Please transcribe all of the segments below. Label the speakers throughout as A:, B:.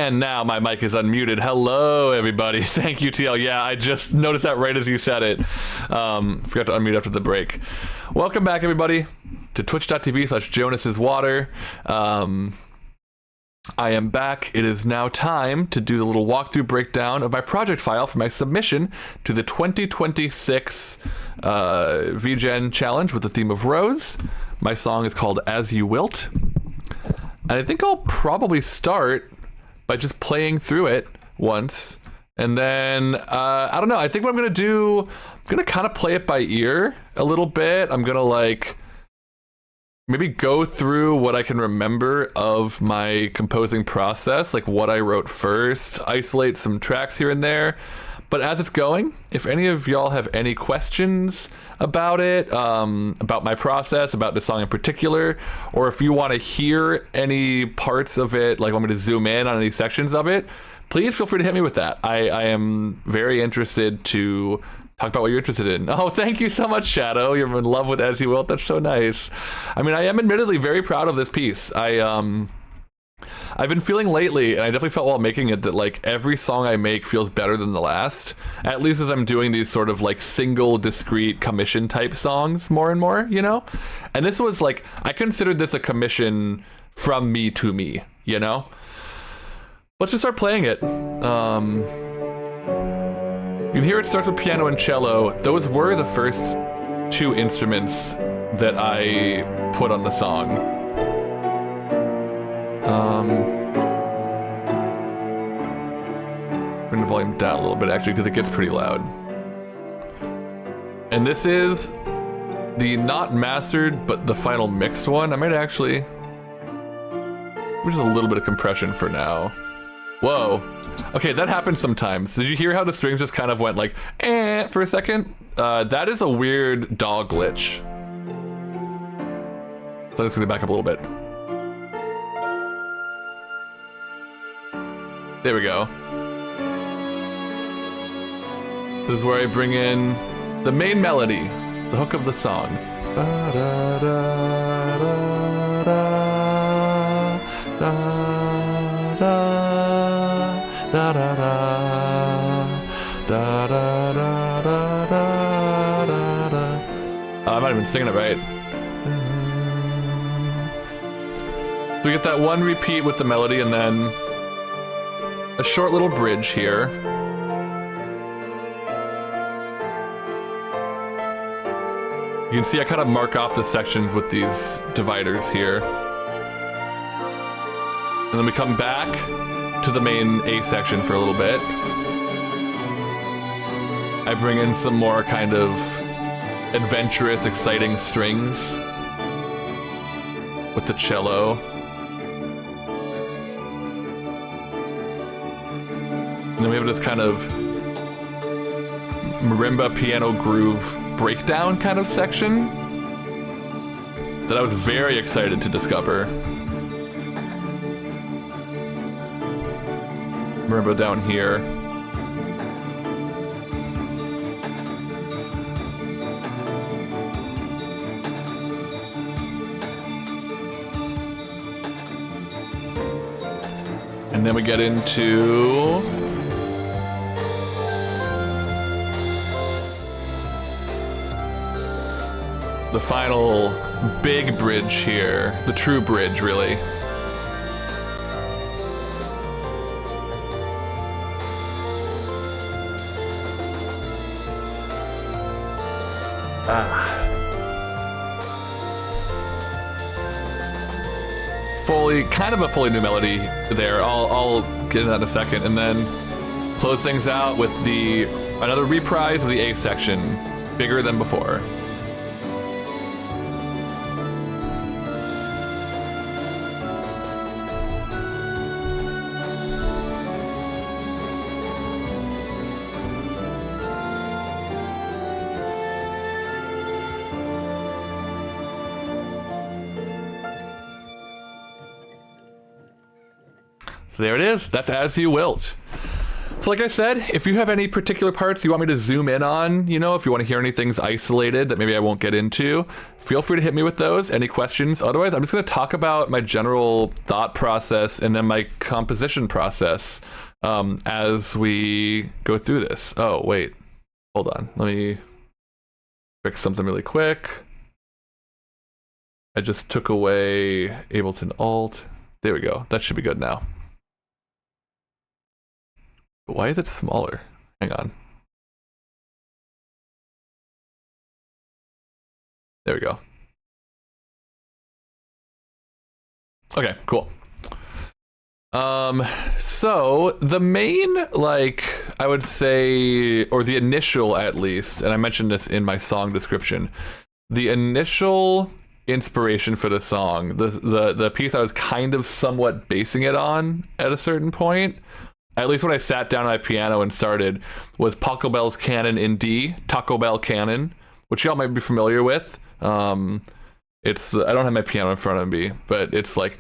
A: And now my mic is unmuted. Hello, everybody. Thank you, TL. Yeah, I just noticed that right as you said it. Forgot to unmute after the break. Welcome back, everybody, to twitch.tv/Jonas'sWater. I am back. It is now time to do the little walkthrough breakdown of my project file for my submission to the 2026 VGen challenge with the theme of Rose. My song is called As You Wilt. And I think I'll probably start by just playing through it once. And then, I don't know, I think what I'm going to do, I'm going to kind of play it by ear a little bit. I'm going to like maybe go through what I can remember of my composing process, like what I wrote first, isolate some tracks here and there. But as it's going, if any of y'all have any questions about it, about my process, about this song in particular, or if you want to hear any parts of it, like want me to zoom in on any sections of it, please feel free to hit me with that. I am very interested to talk about what you're interested in. Oh, thank you so much, Shadow. You're in love with As You Wilt. That's so nice. I mean, I am admittedly very proud of this piece. I've been feeling lately, and I definitely felt while making it, that like every song I make feels better than the last, at least as I'm doing these sort of like single discrete commission type songs more and more, you know? And this was like, I considered this a commission from me to me, you know? Let's just start playing it. You can hear it starts with piano and cello. Those were the first two instruments that I put on the song. Bring the volume down a little bit, actually, because it gets pretty loud. And this is the not mastered, but the final mixed one. I might actually... Just a little bit of compression for now. Whoa. Okay, that happens sometimes. Did you hear how the strings just kind of went like, eh, for a second? That is a weird DAW glitch. So I'm just gonna back up a little bit. There we go. This is where I bring in the main melody, the hook of the song. Da, da, da, da, da, da, da. Da da da da da da da da da. I might have been singing it right. So we get that one repeat with the melody, and then a short little bridge here. You can see I kind of mark off the sections with these dividers here. And then we come back to the main A section for a little bit. I bring in some more kind of adventurous, exciting strings with the cello. And then we have this kind of marimba piano groove breakdown kind of section that I was very excited to discover. Marimba down here. And then we get into the final big bridge here, the true bridge, really. Kind of a fully new melody there. I'll get into that in a second, and then close things out with another reprise of the A section, bigger than before. So there it is. That's As You Wilt. So like I said, if you have any particular parts you want me to zoom in on, you know, if you want to hear any things isolated that maybe I won't get into, feel free to hit me with those. Any questions? Otherwise, I'm just going to talk about my general thought process and then my composition process as we go through this. Oh, wait. Hold on. Let me fix something really quick. I just took away Ableton Alt. There we go. That should be good now. But why is it smaller? Hang on. There we go. Okay, cool. So the main, like, I would say, or the initial at least, and I mentioned this in my song description, the initial inspiration for the song, the piece I was kind of somewhat basing it on at a certain point, at least when I sat down at my piano and started, was Taco Bell's Canon in D, Taco Bell Canon, which y'all might be familiar with. It's, I don't have my piano in front of me, but it's like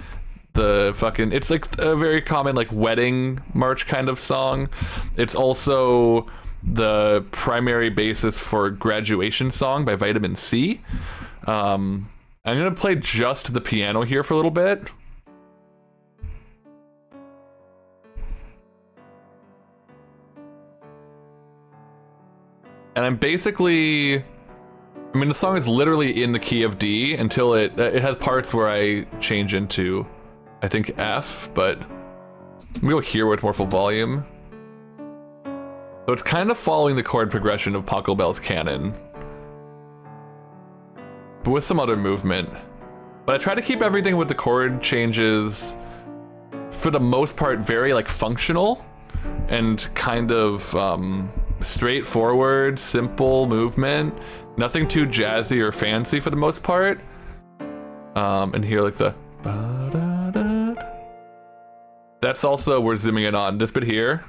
A: it's like a very common like wedding march kind of song. It's also the primary basis for Graduation Song by Vitamin C. I'm gonna play just the piano here for a little bit. And I'm basically, I mean, the song is literally in the key of D until it has parts where I change into, I think, F, but we'll hear with more full volume. So it's kind of following the chord progression of Taco Bell's Canon, but with some other movement. But I try to keep everything with the chord changes, for the most part, very like functional and kind of straightforward, simple movement. Nothing too jazzy or fancy for the most part. And here, like the that's also, we're zooming in on this bit here.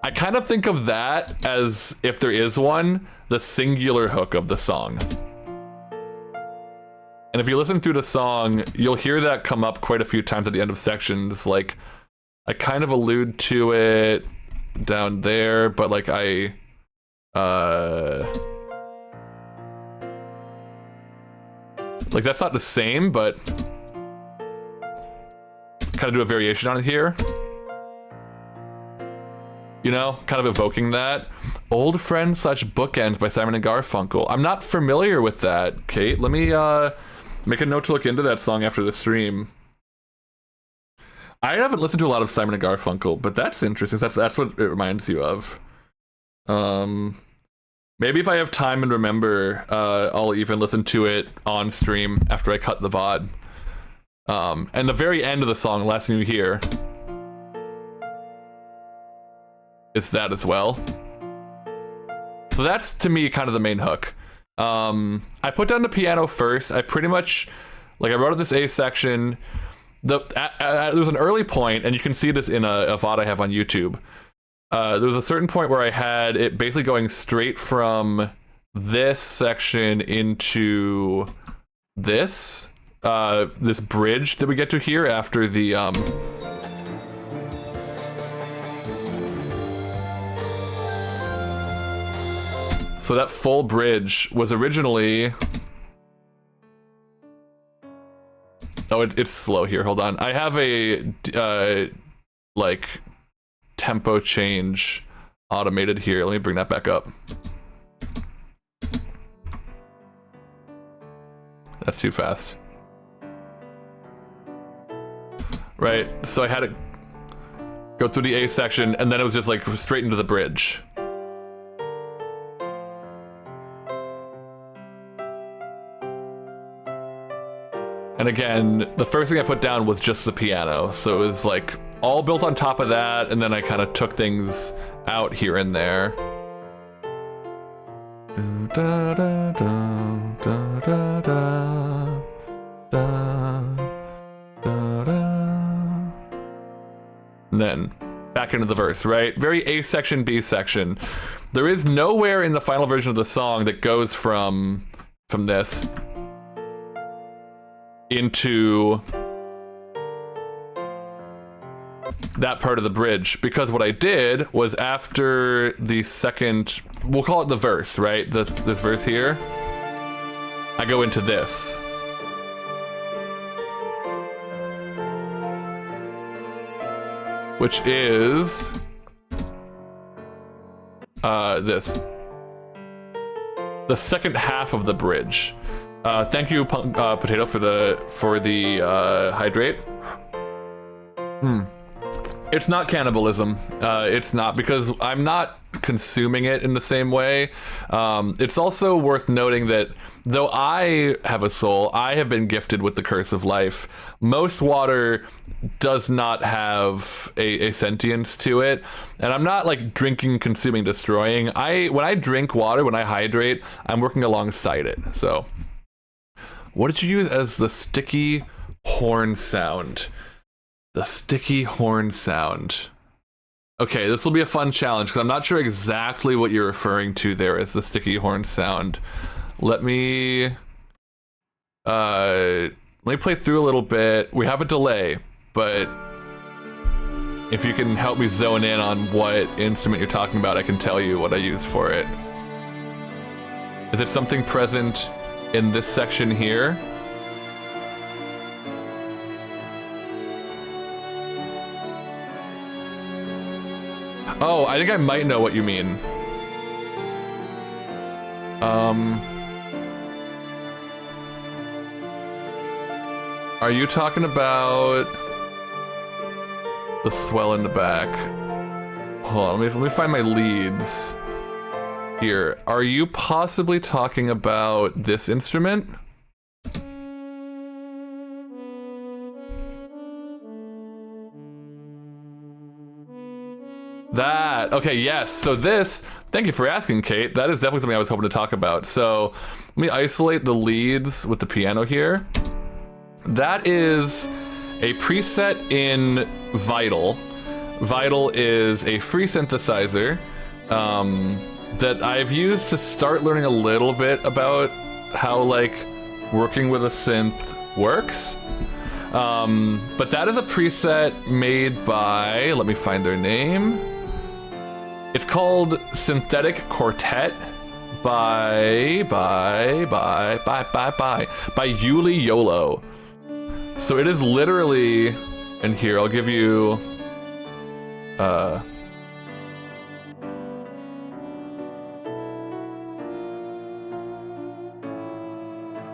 A: I kind of think of that as, if there is one, the singular hook of the song. And if you listen through the song, you'll hear that come up quite a few times at the end of sections. Like, I kind of allude to it down there, but like like that's not the same, but kind of do a variation on it here. You know, kind of evoking that. Old Friend / Bookends by Simon and Garfunkel. I'm not familiar with that, Kate. Let me make a note to look into that song after the stream. I haven't listened to a lot of Simon and Garfunkel, but that's interesting. That's what it reminds you of. Maybe if I have time and remember, I'll even listen to it on stream after I cut the VOD. And the very end of the song, Last Thing You Hear, is that as well. So that's, to me, kind of the main hook. I put down the piano first. I pretty much, like, I wrote this A section. There was an early point, and you can see this in a VOD I have on YouTube. There was a certain point where I had it basically going straight from this section into this bridge that we get to hear after the so that full bridge was originally, oh, it's slow here, hold on. I have a like tempo change automated here. Let me bring that back up. That's too fast. Right, so I had it go through the A section, and then it was just like straight into the bridge. And again, the first thing I put down was just the piano, so it was like all built on top of that, and then I kind of took things out here and there. Da, da, da, da, da, da, da, da, da. And then back into the verse, right? Very A section, B section. There is nowhere in the final version of the song that goes from this that part of the bridge, because what I did was after the second, we'll call it the verse, right? This verse here, I go into this. Which is this. The second half of the bridge. Thank you, Potato, for the hydrate. It's not cannibalism. It's not, because I'm not consuming it in the same way. It's also worth noting that though I have a soul, I have been gifted with the curse of life. Most water does not have a sentience to it, and I'm not like drinking, consuming, destroying. When I drink water, when I hydrate, I'm working alongside it. So, what did you use as the sticky horn sound? The sticky horn sound. Okay, this will be a fun challenge because I'm not sure exactly what you're referring to there as the sticky horn sound. Let me play through a little bit. We have a delay, but if you can help me zone in on what instrument you're talking about, I can tell you what I used for it. Is it something present in this section here? Oh, I think I might know what you mean. Are you talking about the swell in the back? Hold on, let me find my leads here. Are you possibly talking about this instrument? That, okay, yes. So this, thank you for asking, Kate. That is definitely something I was hoping to talk about. So let me isolate the leads with the piano here. That is a preset in Vital. Vital is a free synthesizer that I've used to start learning a little bit about how like working with a synth works. But that is a preset made by, let me find their name. It's called Synthetic Quartet by Yuli Yolo. So it is literally, and here I'll give you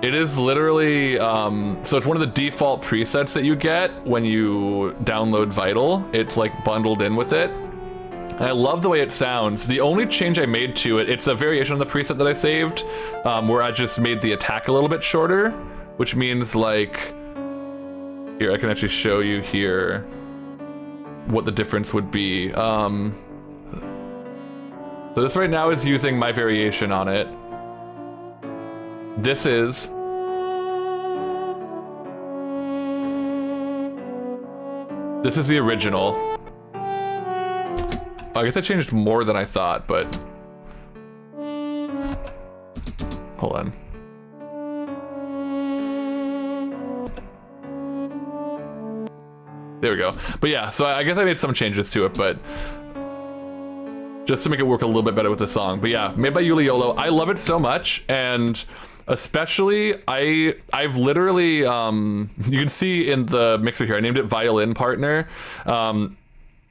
A: it is literally, so it's one of the default presets that you get when you download Vital. It's like bundled in with it. And I love the way it sounds. The only change I made to it, it's a variation of the preset that I saved, where I just made the attack a little bit shorter, which means like, here, I can actually show you here what the difference would be. So this right now is using my variation on it. This is the original. I guess I changed more than I thought, but hold on. There we go. But yeah, so I guess I made some changes to it, but just to make it work a little bit better with the song. But yeah, made by Yuli Yolo. I love it so much, and especially I've literally you can see in the mixer here, I named it Violin Partner.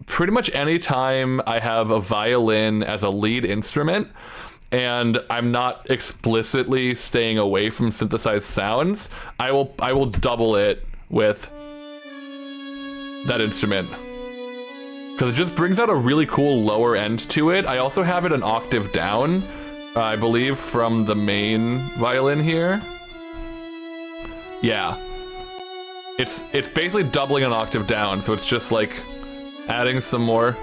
A: Pretty much any time I have a violin as a lead instrument and I'm not explicitly staying away from synthesized sounds, I will double it with that instrument, because it just brings out a really cool lower end to it. I also have it an octave down, I believe, from the main violin here. Yeah, it's basically doubling an octave down, so it's just like adding some more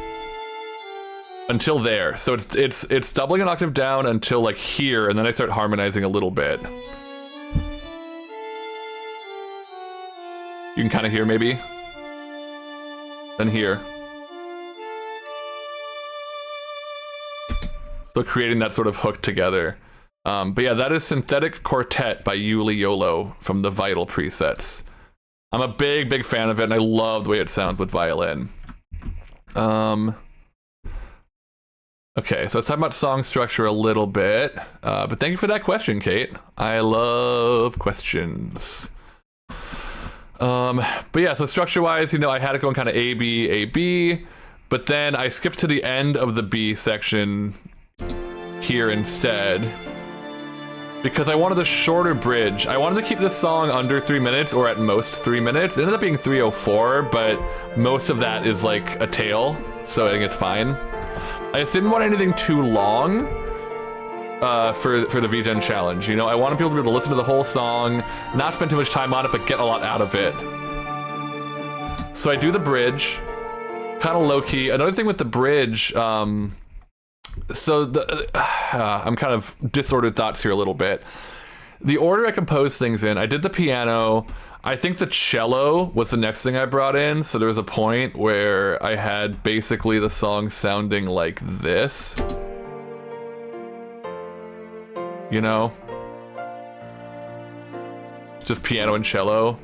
A: until there. So it's doubling an octave down until like here, and then I start harmonizing a little bit. You can kind of hear maybe. Then here. So creating that sort of hook together. But yeah, that is Synthetic Quartet by Yuli Yolo from the Vital presets. I'm a big fan of it, and I love the way it sounds with violin. Okay, so let's talk about song structure a little bit. But thank you for that question, Kate. I love questions. But yeah, so structure-wise, you know, I had it going kind of A, B, A, B, but then I skipped to the end of the B section here instead because I wanted a shorter bridge. I wanted to keep this song under 3 minutes, or at most 3 minutes. It ended up being 3:04, but most of that is like a tail, so I think it's fine. I just didn't want anything too long for the VGen challenge. You know, I wanted people to be able to listen to the whole song, not spend too much time on it, but get a lot out of it. So I do the bridge, kind of low key. Another thing with the bridge, I'm kind of disordered thoughts here a little bit. The order I composed things in, I did the piano. I think the cello was the next thing I brought in. So there was a point where I had basically the song sounding like this. You know? Just piano and cello.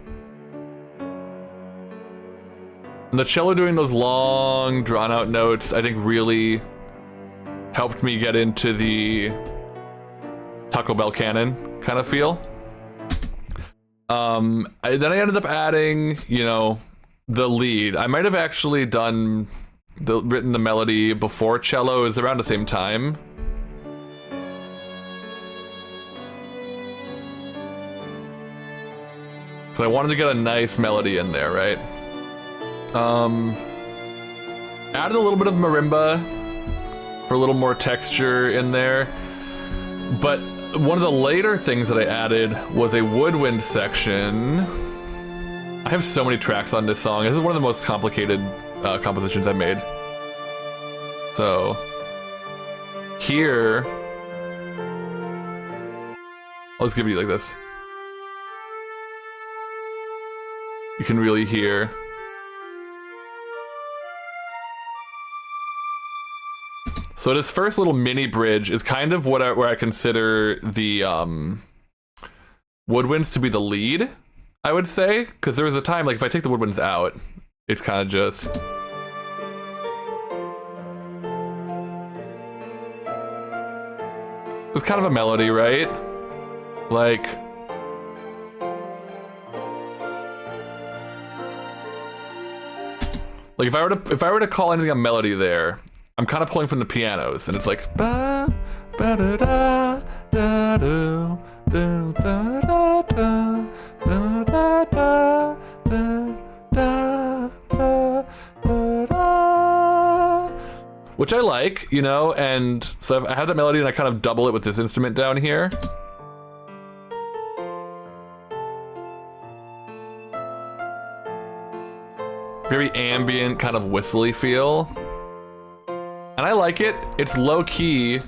A: And the cello doing those long, drawn-out notes, I think really helped me get into the Taco Bell canon kind of feel. Then I ended up adding, you know, the lead. I might have actually written the melody before cello. It was around the same time. Because I wanted to get a nice melody in there, right? Added a little bit of marimba for a little more texture in there. But one of the later things that I added was a woodwind section. I have so many tracks on this song. This is one of the most complicated compositions I've made. So here, I'll just give you like this. You can really hear. So this first little mini bridge is kind of where I consider the woodwinds to be the lead, I would say, because there was a time, like if I take the woodwinds out, it's kind of just. It's kind of a melody, right? Like. Like if I were to call anything a melody there, I'm kind of pulling from the pianos, and it's like ba ba da da da do do da da da da da da da da da, which I like, you know. And so I have that melody, and I kind of double it with this instrument down here. Very ambient, kind of whistly feel. And I like it. It's low key,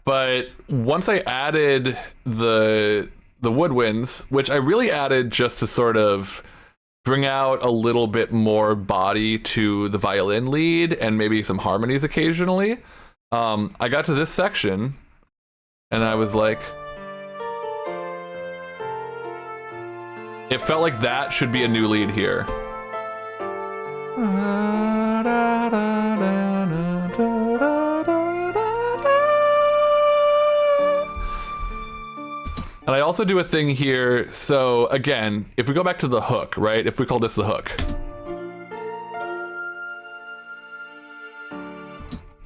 A: but once I added the woodwinds, which I really added just to sort of bring out a little bit more body to the violin lead and maybe some harmonies occasionally, I got to this section and I was like, it felt like that should be a new lead here. And I also do a thing here. So again, if we go back to the hook, right? If we call this the hook,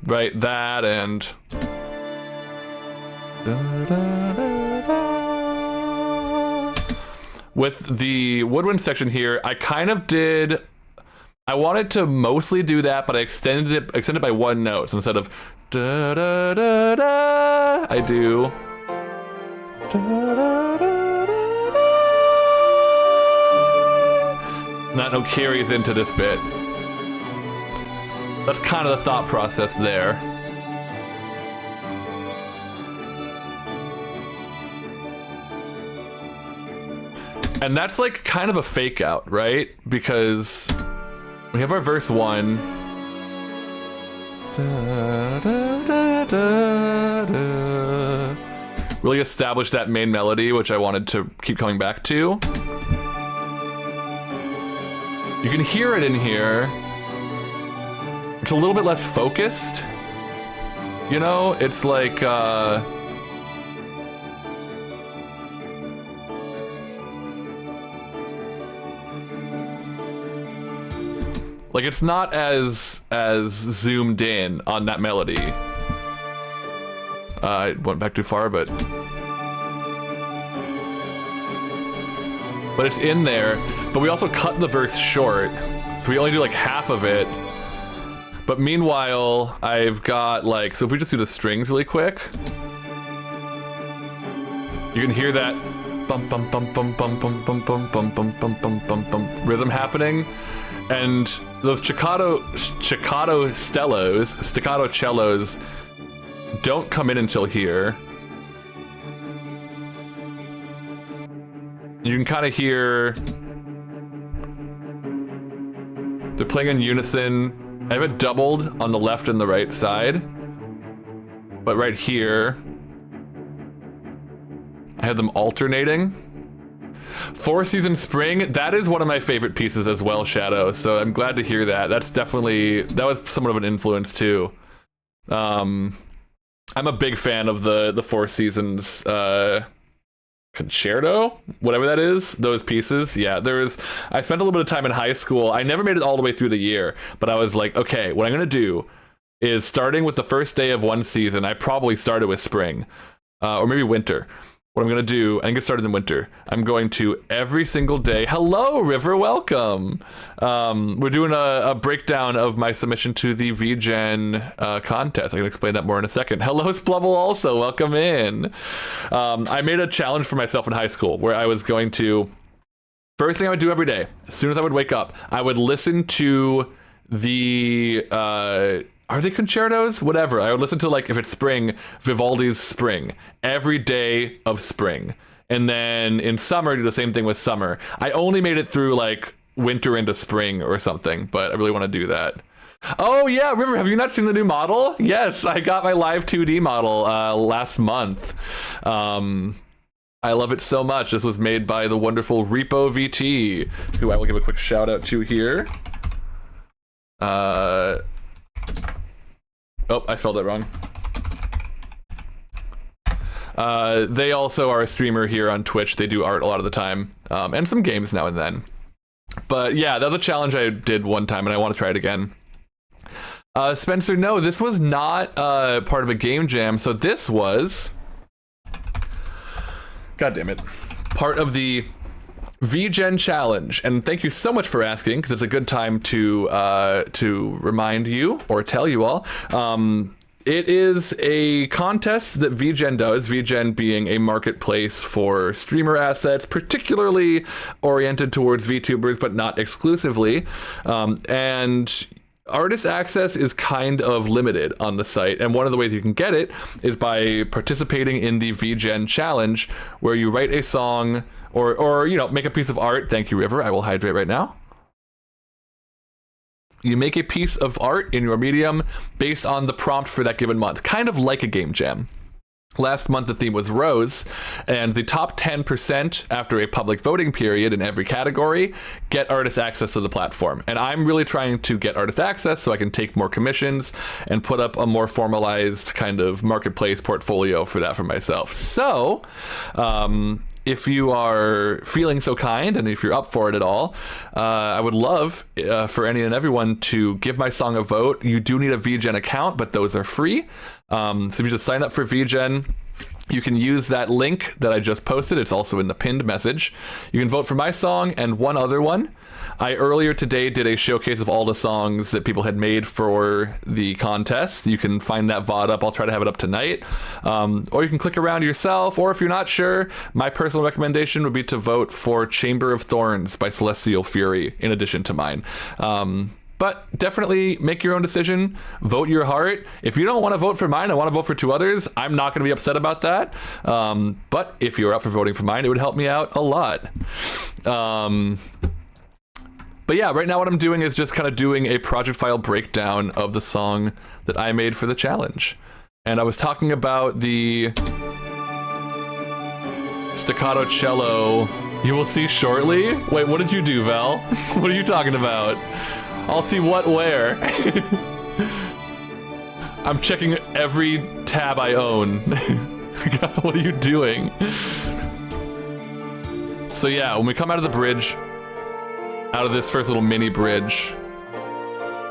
A: right? That and with the woodwind section here, I kind of did. I wanted to mostly do that, but I extended it by one note. So instead of da da da da, I do. And that note carries into this bit. That's kind of the thought process there. And that's like kind of a fake out, right? Because we have our verse 1. Da, da, da, da, da. Really establish that main melody, which I wanted to keep coming back to. You can hear it in here. It's a little bit less focused. You know, it's like, like it's not as zoomed in on that melody. I went back too far, but it's in there. But we also cut the verse short, so we only do like half of it. But meanwhile, I've got like, so if we just do the strings really quick, you can hear that bum bum bum bum bum bum bum bum bum bum bum bum bum bum rhythm happening, and those staccato cellos don't come in until here. You can kind of hear they're playing in unison. I have it doubled on the left and the right side, but right here I have them alternating. Four Season Spring, that is one of my favorite pieces as well, Shadow, so I'm glad to hear that. That was somewhat of an influence too. I'm a big fan of the Four Seasons concerto, whatever that is, those pieces. Yeah, I spent a little bit of time in high school. I never made it all the way through the year, but I was like, okay, what I'm gonna do is, starting with the first day of one season, I probably started with spring, or maybe winter. What I'm gonna do, and get started in winter, I'm going to every single day. Hello, River, welcome. We're doing a breakdown of my submission to the VGen contest. I can explain that more in a second. Hello, Splubble, also, welcome in. I made a challenge for myself in high school where I was going to, first thing I would do every day, as soon as I would wake up, I would listen to the, are they concertos? Whatever. I would listen to, like, if it's spring, Vivaldi's Spring, every day of spring. And then in summer, do the same thing with summer. I only made it through, like, winter into spring or something, but I really want to do that. Oh, yeah, River, have you not seen the new model? Yes, I got my live 2D model last month. I love it so much. This was made by the wonderful Repo VT, who I will give a quick shout out to here. Oh, I spelled that wrong. They also are a streamer here on Twitch. They do art a lot of the time, and some games now and then. But yeah, that was a challenge I did one time, and I want to try it again. Spencer, no, this was not part of a game jam. So this was, God damn it, part of the VGen challenge, and thank you so much for asking, because it's a good time to remind you or tell you all. It is a contest that VGen does, VGen being a marketplace for streamer assets, particularly oriented towards VTubers, but not exclusively. And artist access is kind of limited on the site, and one of the ways you can get it is by participating in the VGen challenge, where you write a song or you know, make a piece of art. Thank you, River. I will hydrate right now. You make a piece of art in your medium based on the prompt for that given month, kind of like a game jam. Last month, the theme was Rose, and the top 10% after a public voting period in every category get artist access to the platform. And I'm really trying to get artist access so I can take more commissions and put up a more formalized kind of marketplace portfolio for that for myself. So, if you are feeling so kind, and if you're up for it at all, I would love for any and everyone to give my song a vote. You do need a VGen account, but those are free. So if you just sign up for VGen, you can use that link that I just posted. It's also in the pinned message. You can vote for my song and one other one. I earlier today did a showcase of all the songs that people had made for the contest. You can find that VOD up. I'll try to have it up tonight. Or you can click around yourself. Or if you're not sure, my personal recommendation would be to vote for Chamber of Thorns by Celestial Fury in addition to mine. But definitely make your own decision. Vote your heart. If you don't want to vote for mine, I want to vote for two others, I'm not going to be upset about that. But if you're up for voting for mine, it would help me out a lot. But yeah, right now what I'm doing is just kind of doing a project file breakdown of the song that I made for the challenge. And I was talking about the staccato cello You will see shortly? Wait, what did you do, Val? What are you talking about? I'll see what where. I'm checking every tab I own. God, what are you doing? So yeah, when we come out of the bridge, out of this first little mini bridge,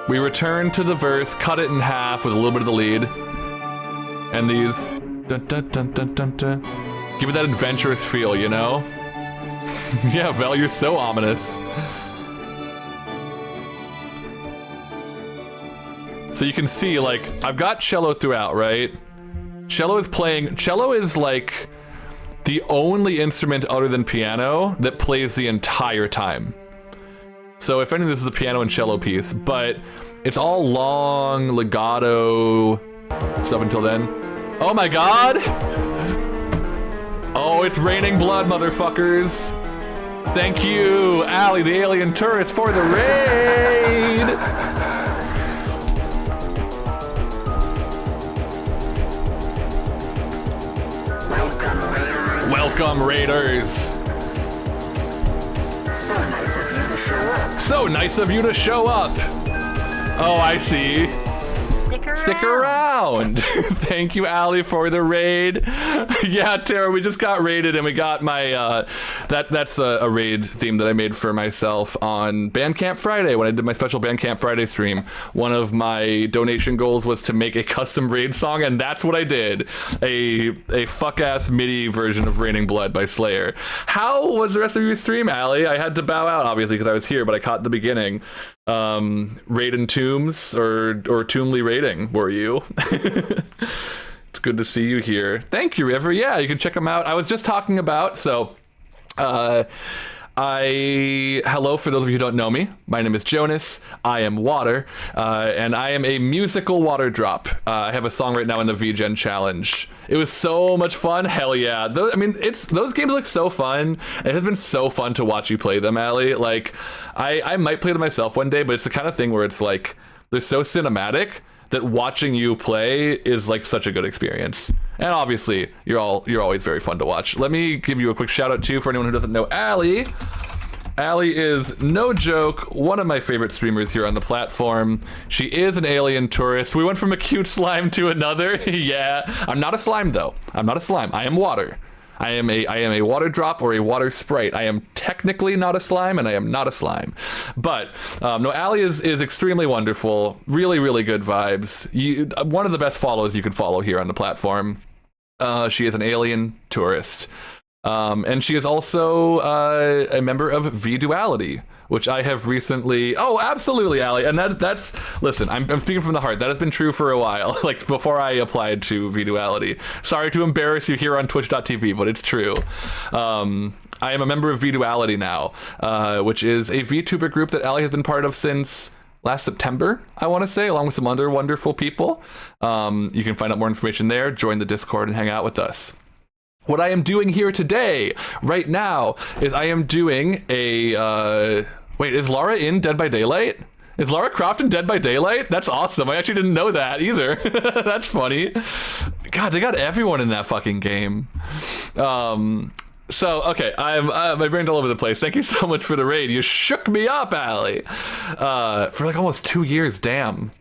A: we return to the verse, cut it in half with a little bit of the lead, and these dun, dun, dun, dun, dun, dun. Give it that adventurous feel, you know? Yeah, Val, you're so ominous. So you can see, like, I've got cello throughout, right? Cello is like the only instrument other than piano that plays the entire time. So if anything, this is a piano and cello piece, but it's all long legato stuff until then. Oh my God! Oh, it's raining blood, motherfuckers. Thank you, Allie, the alien tourist, for the raid. Welcome, Raiders. So nice of you to show up. Oh, I see. Stick around. Thank you, Allie, for the raid. Yeah, Tara, we just got raided, and we got my that's a raid theme that I made for myself on Bandcamp Friday when I did my special Bandcamp Friday stream. One of my donation goals was to make a custom raid song, and that's what I did. A fuck-ass MIDI version of Raining Blood by Slayer. How was the rest of your stream, Allie? I had to bow out, obviously, because I was here, but I caught the beginning. Raiden Tombs or Tombly raiding, were you? It's good to see you here. Thank you, River. Yeah, you can check them out. I was just talking about, so hello, for those of you who don't know me, my name is Jonas. I am Water, and I am a musical water drop. I have a song right now in the VGen challenge. It was so much fun. Hell yeah. Those games look so fun. It has been so fun to watch you play them, Allie. Like, I might play them myself one day, but it's the kind of thing where it's like, they're so cinematic that watching you play is like such a good experience. And obviously, you're always very fun to watch. Let me give you a quick shout out too for anyone who doesn't know Allie. Allie is, no joke, one of my favorite streamers here on the platform. She is an alien tourist. We went from a cute slime to another. Yeah, I'm not a slime though. I'm not a slime. I am water. I am a water drop or a water sprite. I am technically not a slime, and I am not a slime. But no, Allie is extremely wonderful. Really, really good vibes. One of the best follows you could follow here on the platform. She is an alien tourist. And she is also a member of V-Duality, which I have recently... Oh, absolutely, Allie. And that's... Listen, I'm speaking from the heart. That has been true for a while, like before I applied to V-Duality. Sorry to embarrass you here on Twitch.tv, but it's true. I am a member of V-Duality now, which is a VTuber group that Allie has been part of since last September, I want to say, along with some other wonderful people. You can find out more information there, join the Discord, and hang out with us. What I am doing here today, right now, is I am doing a... Wait, is Lara in Dead by Daylight? Is Lara Croft in Dead by Daylight? That's awesome. I actually didn't know that either. That's funny. God, they got everyone in that fucking game. So, okay, my brain's all over the place. Thank you so much for the raid. You shook me up, Allie. For like almost 2 years, damn.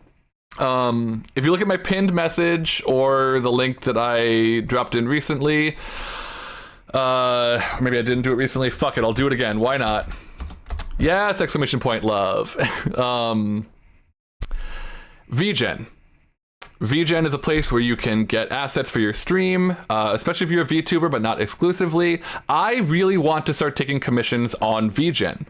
A: If you look at my pinned message or the link that I dropped in recently, maybe I didn't do it recently. Fuck it, I'll do it again. Why not? Yes, exclamation point love. VGen. VGen is a place where you can get assets for your stream, especially if you're a VTuber, but not exclusively. I really want to start taking commissions on VGen.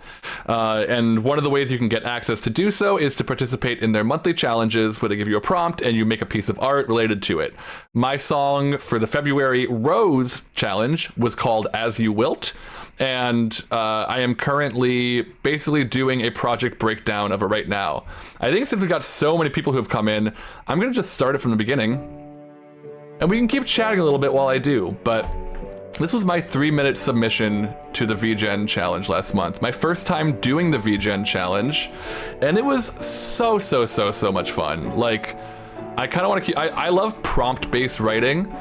A: And one of the ways you can get access to do so is to participate in their monthly challenges where they give you a prompt and you make a piece of art related to it. My song for the February Rose challenge was called As You Wilt. And I am currently basically doing a project breakdown of it right now. I think since we've got so many people who have come in, I'm gonna just start it from the beginning. And we can keep chatting a little bit while I do, but this was my 3-minute submission to the VGen challenge last month. My first time doing the VGen challenge, and it was so much fun. Like, I kind of want to keep, I love prompt-based writing.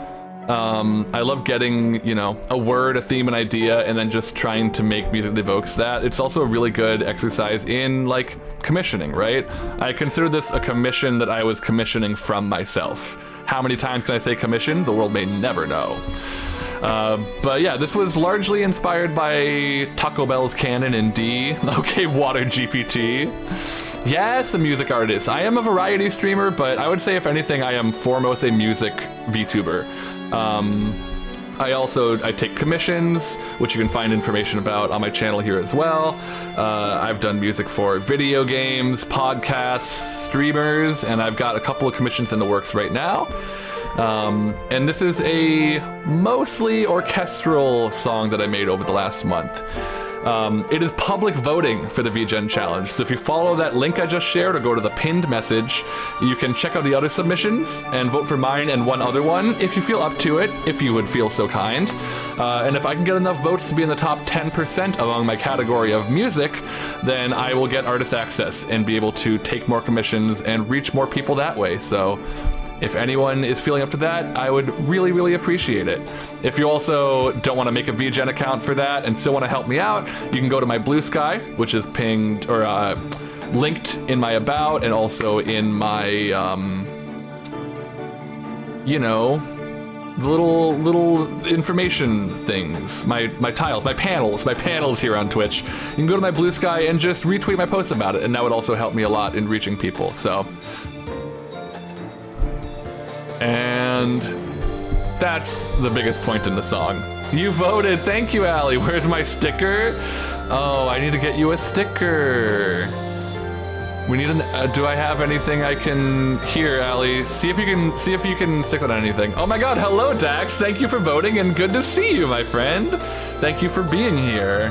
A: I love getting, you know, a word, a theme, an idea, and then just trying to make music that evokes that. It's also a really good exercise in, like, commissioning, right? I consider this a commission that I was commissioning from myself. How many times can I say commission? The world may never know. But yeah, this was largely inspired by Taco Bell's Canon in D. Okay, Water GPT. Yes, a music artist. I am a variety streamer, but I would say if anything, I am foremost a music VTuber. I take commissions, which you can find information about on my channel here as well. I've done music for video games, podcasts, streamers, and I've got a couple of commissions in the works right now. And this is a mostly orchestral song that I made over the last month. It is public voting for the VGen challenge. So if you follow that link I just shared or go to the pinned message, you can check out the other submissions and vote for mine and one other one if you feel up to it, if you would feel so kind. And if I can get enough votes to be in the top 10% among my category of music, then I will get artist access and be able to take more commissions and reach more people that way. So if anyone is feeling up to that, I would really, really appreciate it. If you also don't want to make a VGen account for that and still want to help me out, you can go to my Blue Sky, which is pinged or linked in my about and also in my, you know, the little information things, my tiles, my panels here on Twitch. You can go to my Blue Sky and just retweet my posts about it, and that would also help me a lot in reaching people. So. And that's the biggest point in the song. You voted, thank you, Allie. Where's my sticker? Oh, I need to get you a sticker. We need do I have anything I can, here, Allie, see if you can stick that on anything. Oh my God, hello, Dax. Thank you for voting and good to see you, my friend. Thank you for being here.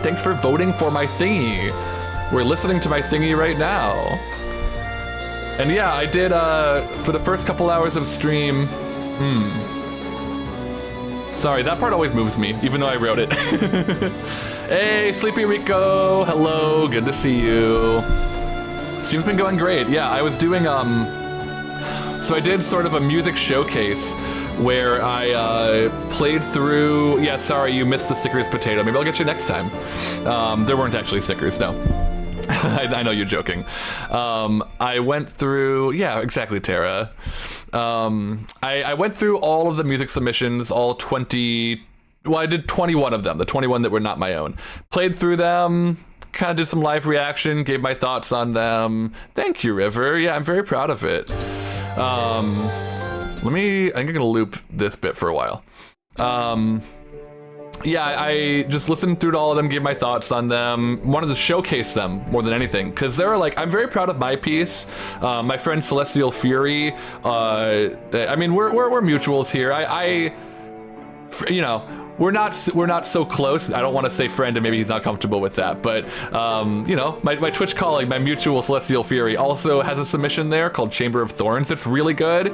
A: Thanks for voting for my thingy. We're listening to my thingy right now. And yeah, I did, for the first couple hours of stream, sorry, that part always moves me, even though I wrote it. Hey, Sleepy Rico, hello, good to see you. Stream's been going great. Yeah, I was doing, so I did sort of a music showcase where I played through, yeah, sorry, you missed the stickers potato. Maybe I'll get you next time. There weren't actually stickers, no. I know you're joking. I went through, yeah, exactly, Tara. I went through all of the music submissions, all 20, well, I did 21 of them, the 21 that were not my own. Played through them, kind of did some live reaction, gave my thoughts on them. Thank you, River. Yeah, I'm very proud of it. I think I'm gonna loop this bit for a while. Yeah, I just listened through to all of them, gave my thoughts on them, wanted to showcase them more than anything, because they're like, I'm very proud of my piece. My friend Celestial Fury, I mean, we're mutuals here. You know, we're not so close. I don't want to say friend, and maybe he's not comfortable with that. But you know, my Twitch colleague, my mutual Celestial Fury, also has a submission there called Chamber of Thorns. It's really good.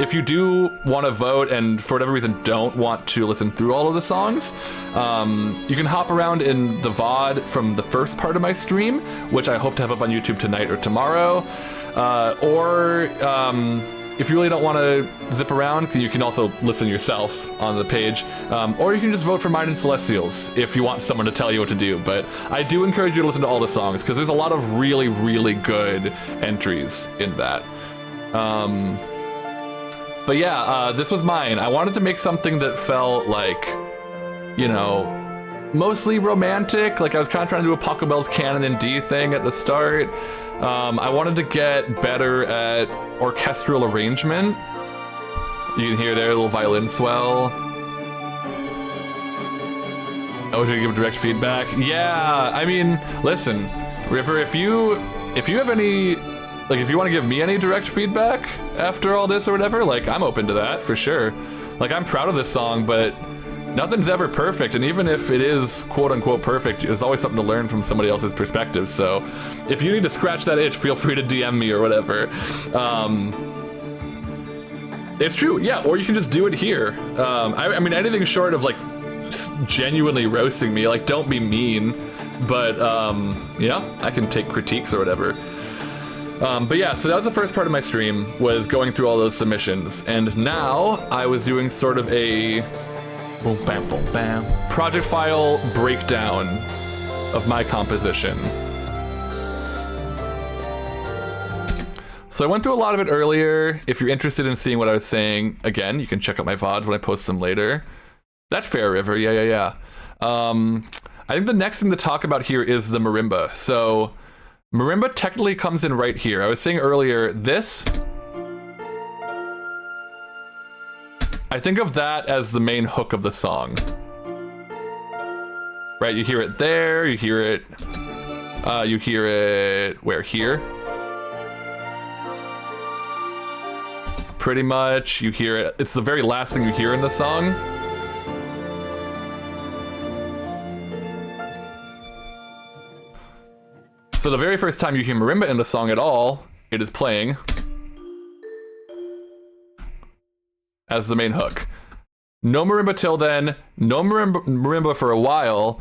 A: If you do want to vote and for whatever reason don't want to listen through all of the songs, you can hop around in the VOD from the first part of my stream, which I hope to have up on YouTube tonight or tomorrow, or if you really don't want to zip around, you can also listen yourself on the page, or you can just vote for mine and Celestials if you want someone to tell you what to do. But I do encourage you to listen to all the songs because there's a lot of really, really good entries in that. But yeah, this was mine. I wanted to make something that felt like, you know, mostly romantic. Like I was kind of trying to do a Taco Bell's Canon in D thing at the start. I wanted to get better at orchestral arrangement. You can hear there a little violin swell. Oh, should I give direct feedback? Yeah, I mean, listen, River, if you have any, like, if you want to give me any direct feedback after all this or whatever, like, I'm open to that for sure. Like, I'm proud of this song, but nothing's ever perfect, and even if it is quote-unquote perfect, there's always something to learn from somebody else's perspective. So if you need to scratch that itch, feel free to DM me or whatever. It's true, yeah, or you can just do it here. I mean, anything short of, like, genuinely roasting me, like, don't be mean, but, yeah, I can take critiques or whatever. But yeah, so that was the first part of my stream, was going through all those submissions. And now I was doing sort of a boom, bam, boom, bam, project file breakdown of my composition. So I went through a lot of it earlier. If you're interested in seeing what I was saying, again, you can check out my VODs when I post them later. That's fair, River. Yeah. I think the next thing to talk about here is the marimba. So marimba technically comes in right here. I was saying earlier, this, I think of that as the main hook of the song. Right, you hear it there, you hear it where? Here? Pretty much, you hear it, it's the very last thing you hear in the song. So the very first time you hear marimba in the song at all, it is playing as the main hook. No marimba till then, no marimba for a while.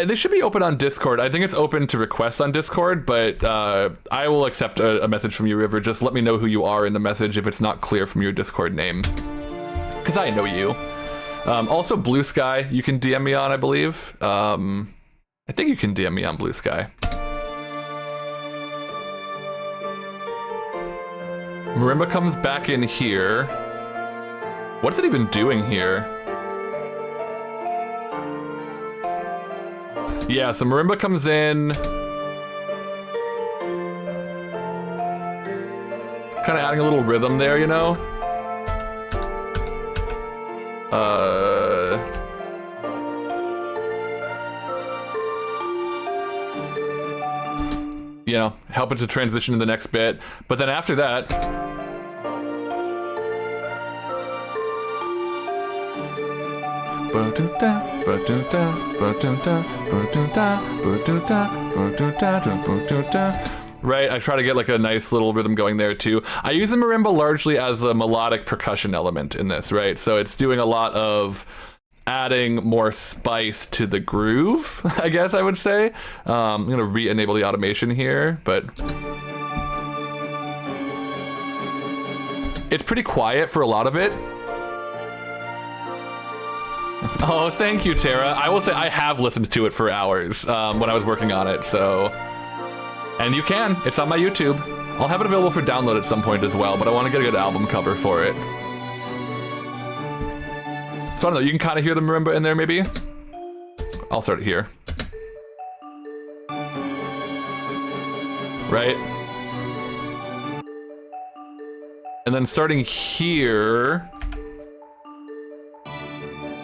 A: They should be open on Discord. I think it's open to request on Discord, but I will accept a message from you, River. Just let me know who you are in the message if it's not clear from your Discord name, because I know you. Also, Blue Sky, you can DM me on, I believe. I think you can DM me on Blue Sky. Marimba comes back in here. What's it even doing here? Yeah, so marimba comes in. Kind of adding a little rhythm there, you know? You know, help it to transition to the next bit. But then after that, right, I try to get like a nice little rhythm going there too. I use the marimba largely as a melodic percussion element in this, right? So it's doing a lot of adding more spice to the groove, I guess I would say. I'm gonna re-enable the automation here, but it's pretty quiet for a lot of it. Oh, thank you, Tara. I will say I have listened to it for hours when I was working on it, so... And you can. It's on my YouTube. I'll have it available for download at some point as well, but I want to get a good album cover for it. So I don't know, you can kind of hear the marimba in there, maybe? I'll start it here. Right? And then starting here...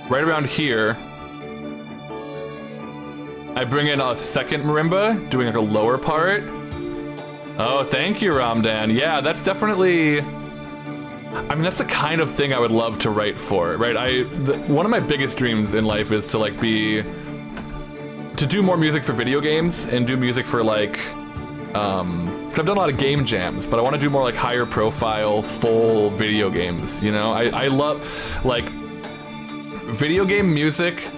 A: Right around here, I bring in a second marimba, doing like a lower part. Oh, thank you, Ramdan. Yeah, that's definitely... I mean, that's the kind of thing I would love to write for, right? One of my biggest dreams in life is to like to do more music for video games and do music for like, 'cause I've done a lot of game jams, but I want to do more like higher profile, full video games, you know? I love, like, video game music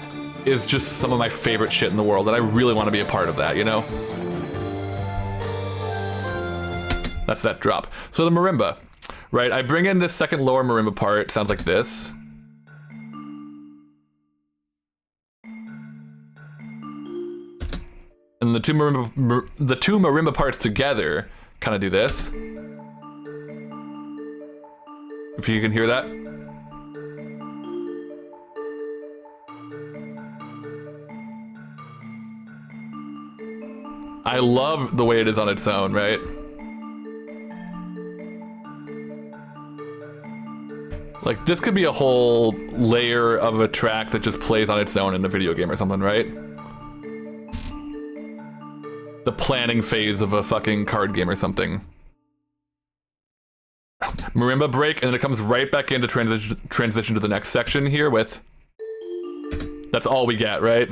A: is just some of my favorite shit in the world, and I really want to be a part of that, you know? That's that drop. So the marimba, right? I bring in this second lower marimba part, sounds like this. And the two marimba parts together kind of do this. If you can hear that. I love the way it is on its own, right? Like, this could be a whole layer of a track that just plays on its own in a video game or something, right? The planning phase of a fucking card game or something. Marimba break, and then it comes right back into transition to the next section here with... That's all we get, right?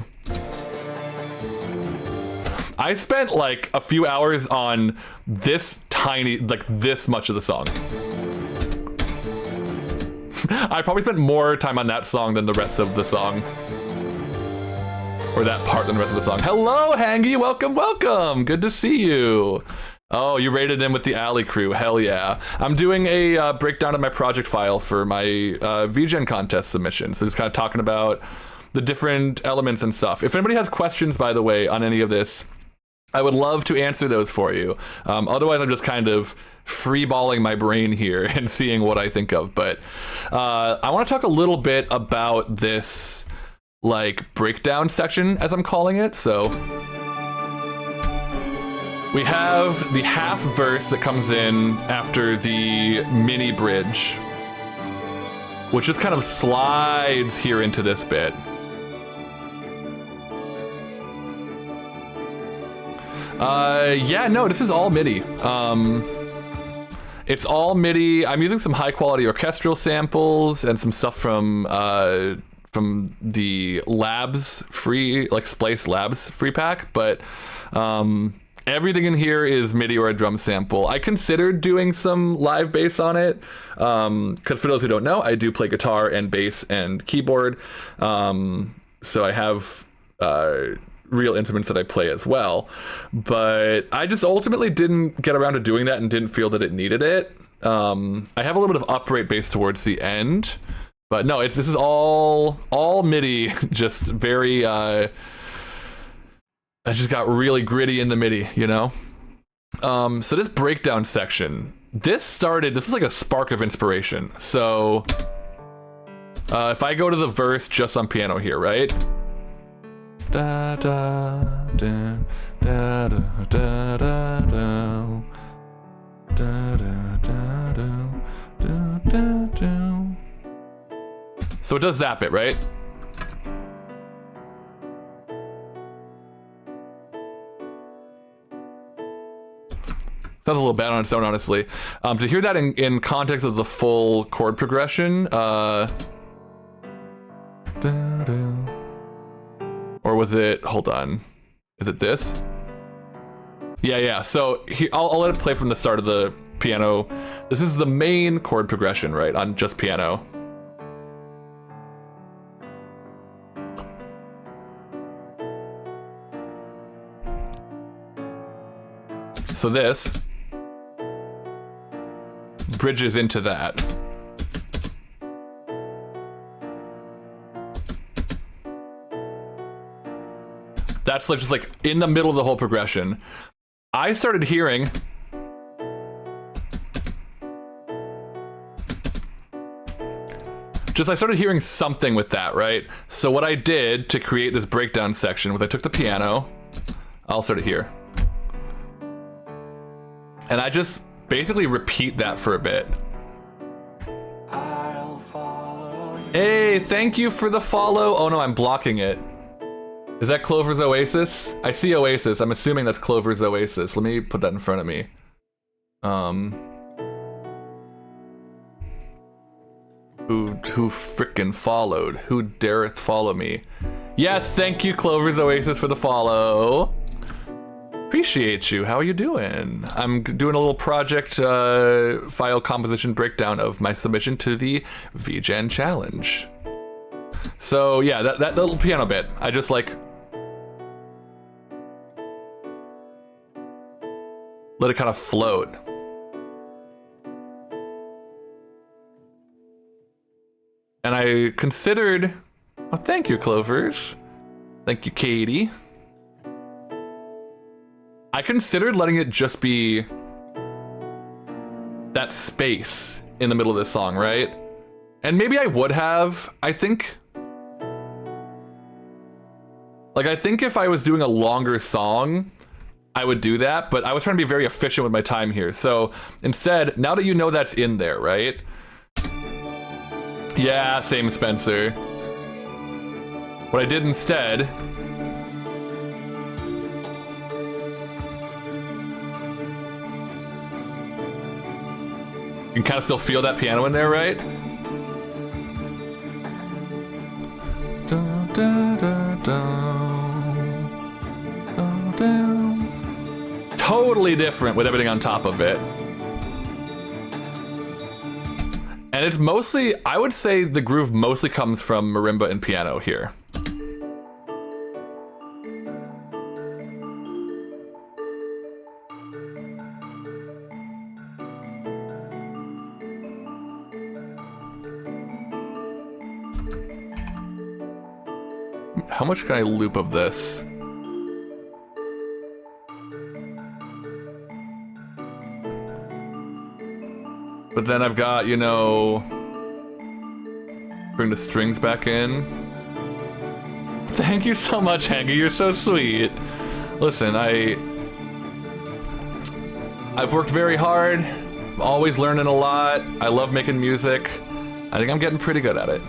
A: I spent like a few hours on this tiny, like this much of the song. I probably spent more time on that song than the rest of the song. Or that part than the rest of the song. Hello, Hangy, welcome, welcome. Good to see you. Oh, you rated in with the Alley crew. Hell yeah. I'm doing a breakdown of my project file for my VGen contest submission. So just kind of talking about the different elements and stuff. If anybody has questions, by the way, on any of this, I would love to answer those for you. Otherwise, I'm just kind of freeballing my brain here and seeing what I think of. But I want to talk a little bit about this like breakdown section, as I'm calling it. So we have the half verse that comes in after the mini bridge, which just kind of slides here into this bit. Yeah, no, this is all MIDI. It's all MIDI. I'm using some high quality orchestral samples and some stuff from the Labs free, like Splice Labs free pack, but everything in here is MIDI or a drum sample. I considered doing some live bass on it, because for those who don't know, I do play guitar and bass and keyboard, so I have real instruments that I play as well. But I just ultimately didn't get around to doing that and didn't feel that it needed it. I have a little bit of upright bass towards the end, but no, this is all MIDI, just very I just got really gritty in the MIDI, you know? So this breakdown section, this is like a spark of inspiration. So if I go to the verse just on piano here, right? Da da da da da da da da da da da da. So it does that bit, right? Sounds a little bad on its own, honestly. To hear that in context of the full chord progression, or was it, hold on, is it this? Yeah, so I'll let it play from the start of the piano. This is the main chord progression, right, on just piano. So this bridges into that. That's like just like in the middle of the whole progression. I started hearing something with that, right? So what I did to create this breakdown section was I took the piano, I'll start it here, and I just basically repeat that for a bit. I'll follow you. Hey, thank you for the follow. Oh no, I'm blocking it. Is that Clover's Oasis? I see Oasis. I'm assuming that's Clover's Oasis. Let me put that in front of me. Who frickin' followed? Who dareth follow me? Yes, thank you, Clover's Oasis, for the follow. Appreciate you. How are you doing? I'm doing a little project file composition breakdown of my submission to the VGen challenge. So yeah, that little piano bit, I just like let it kind of float. And I considered, oh, thank you, Clovers. Thank you, Katie. I considered letting it just be that space in the middle of this song, right? And maybe I would have, I think if I was doing a longer song, I would do that, but I was trying to be very efficient with my time here. So instead, now that you know that's in there, right? Yeah, same Spencer. What I did instead, you can kind of still feel that piano in there, right? Da, da, da, da, da. Totally different with everything on top of it. And it's mostly, I would say the groove mostly comes from marimba and piano here. how much can I loop of this? But then I've got, you know, bring the strings back in. Thank you so much, Hanky. You're so sweet. Listen, I've worked very hard. I'm always learning a lot. I love making music. I think I'm getting pretty good at it.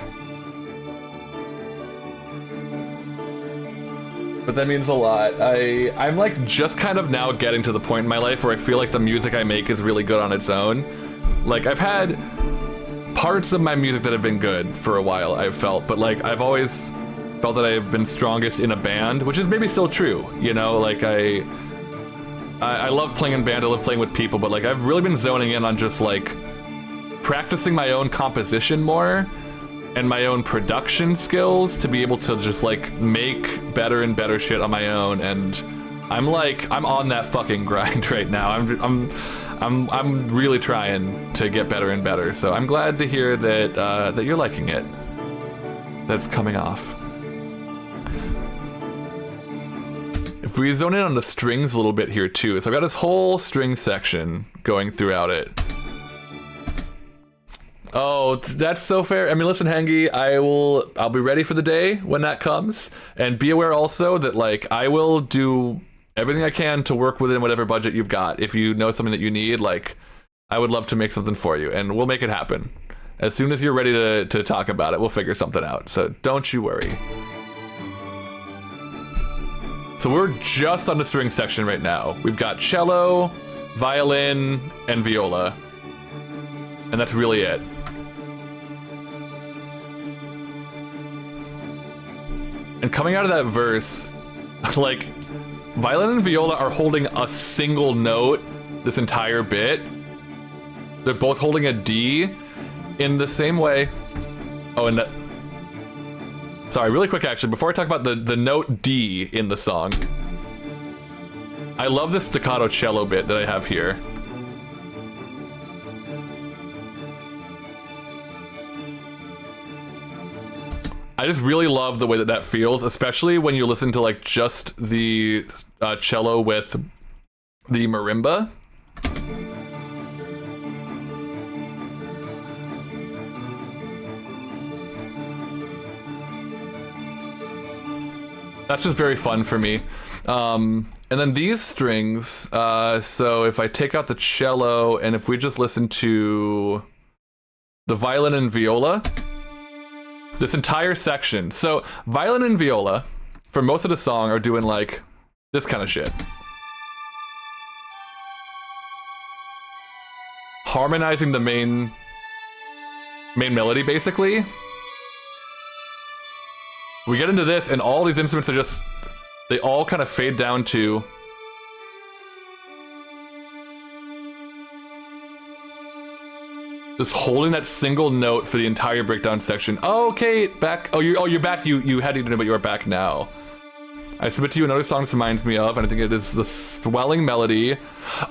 A: But that means a lot. I'm like just kind of now getting to the point in my life where I feel like the music I make is really good on its own. Like, I've had parts of my music that have been good for a while, I've felt, but like I've always felt that I've been strongest in a band, which is maybe still true, you know? Like I love playing in band, I love playing with people, but like I've really been zoning in on just like practicing my own composition more and my own production skills to be able to just like make better and better shit on my own. And I'm on that fucking grind right now. I'm really trying to get better and better. So I'm glad to hear that that you're liking it. That's coming off. If we zone in on the strings a little bit here too, so I've got this whole string section going throughout it. Oh, that's so fair. I mean, listen, Hangi, I'll be ready for the day when that comes, and be aware also that like I will do everything I can to work within whatever budget you've got. If you know something that you need, like I would love to make something for you, and we'll make it happen. As soon as you're ready to talk about it, we'll figure something out. So don't you worry. So we're just on the string section right now. We've got cello, violin, and viola, and that's really it. And coming out of that verse, like, violin and viola are holding a single note this entire bit. They're both holding a D in the same way. Oh, and that... Sorry, really quick actually, before I talk about the note D in the song. I love this staccato cello bit that I have here. I just really love the way that feels, especially when you listen to like just the cello with the marimba. That's just very fun for me. And then these strings, so if I take out the cello and if we just listen to the violin and viola, this entire section. So violin and viola, for most of the song, are doing like this kind of shit. Harmonizing the main melody, basically. We get into this and all these instruments are just, they all kind of fade down to just holding that single note for the entire breakdown section. Oh, okay, back. Oh, you're back. You had to know, but you are back now. I submit to you another song this reminds me of, and I think it is the swelling melody.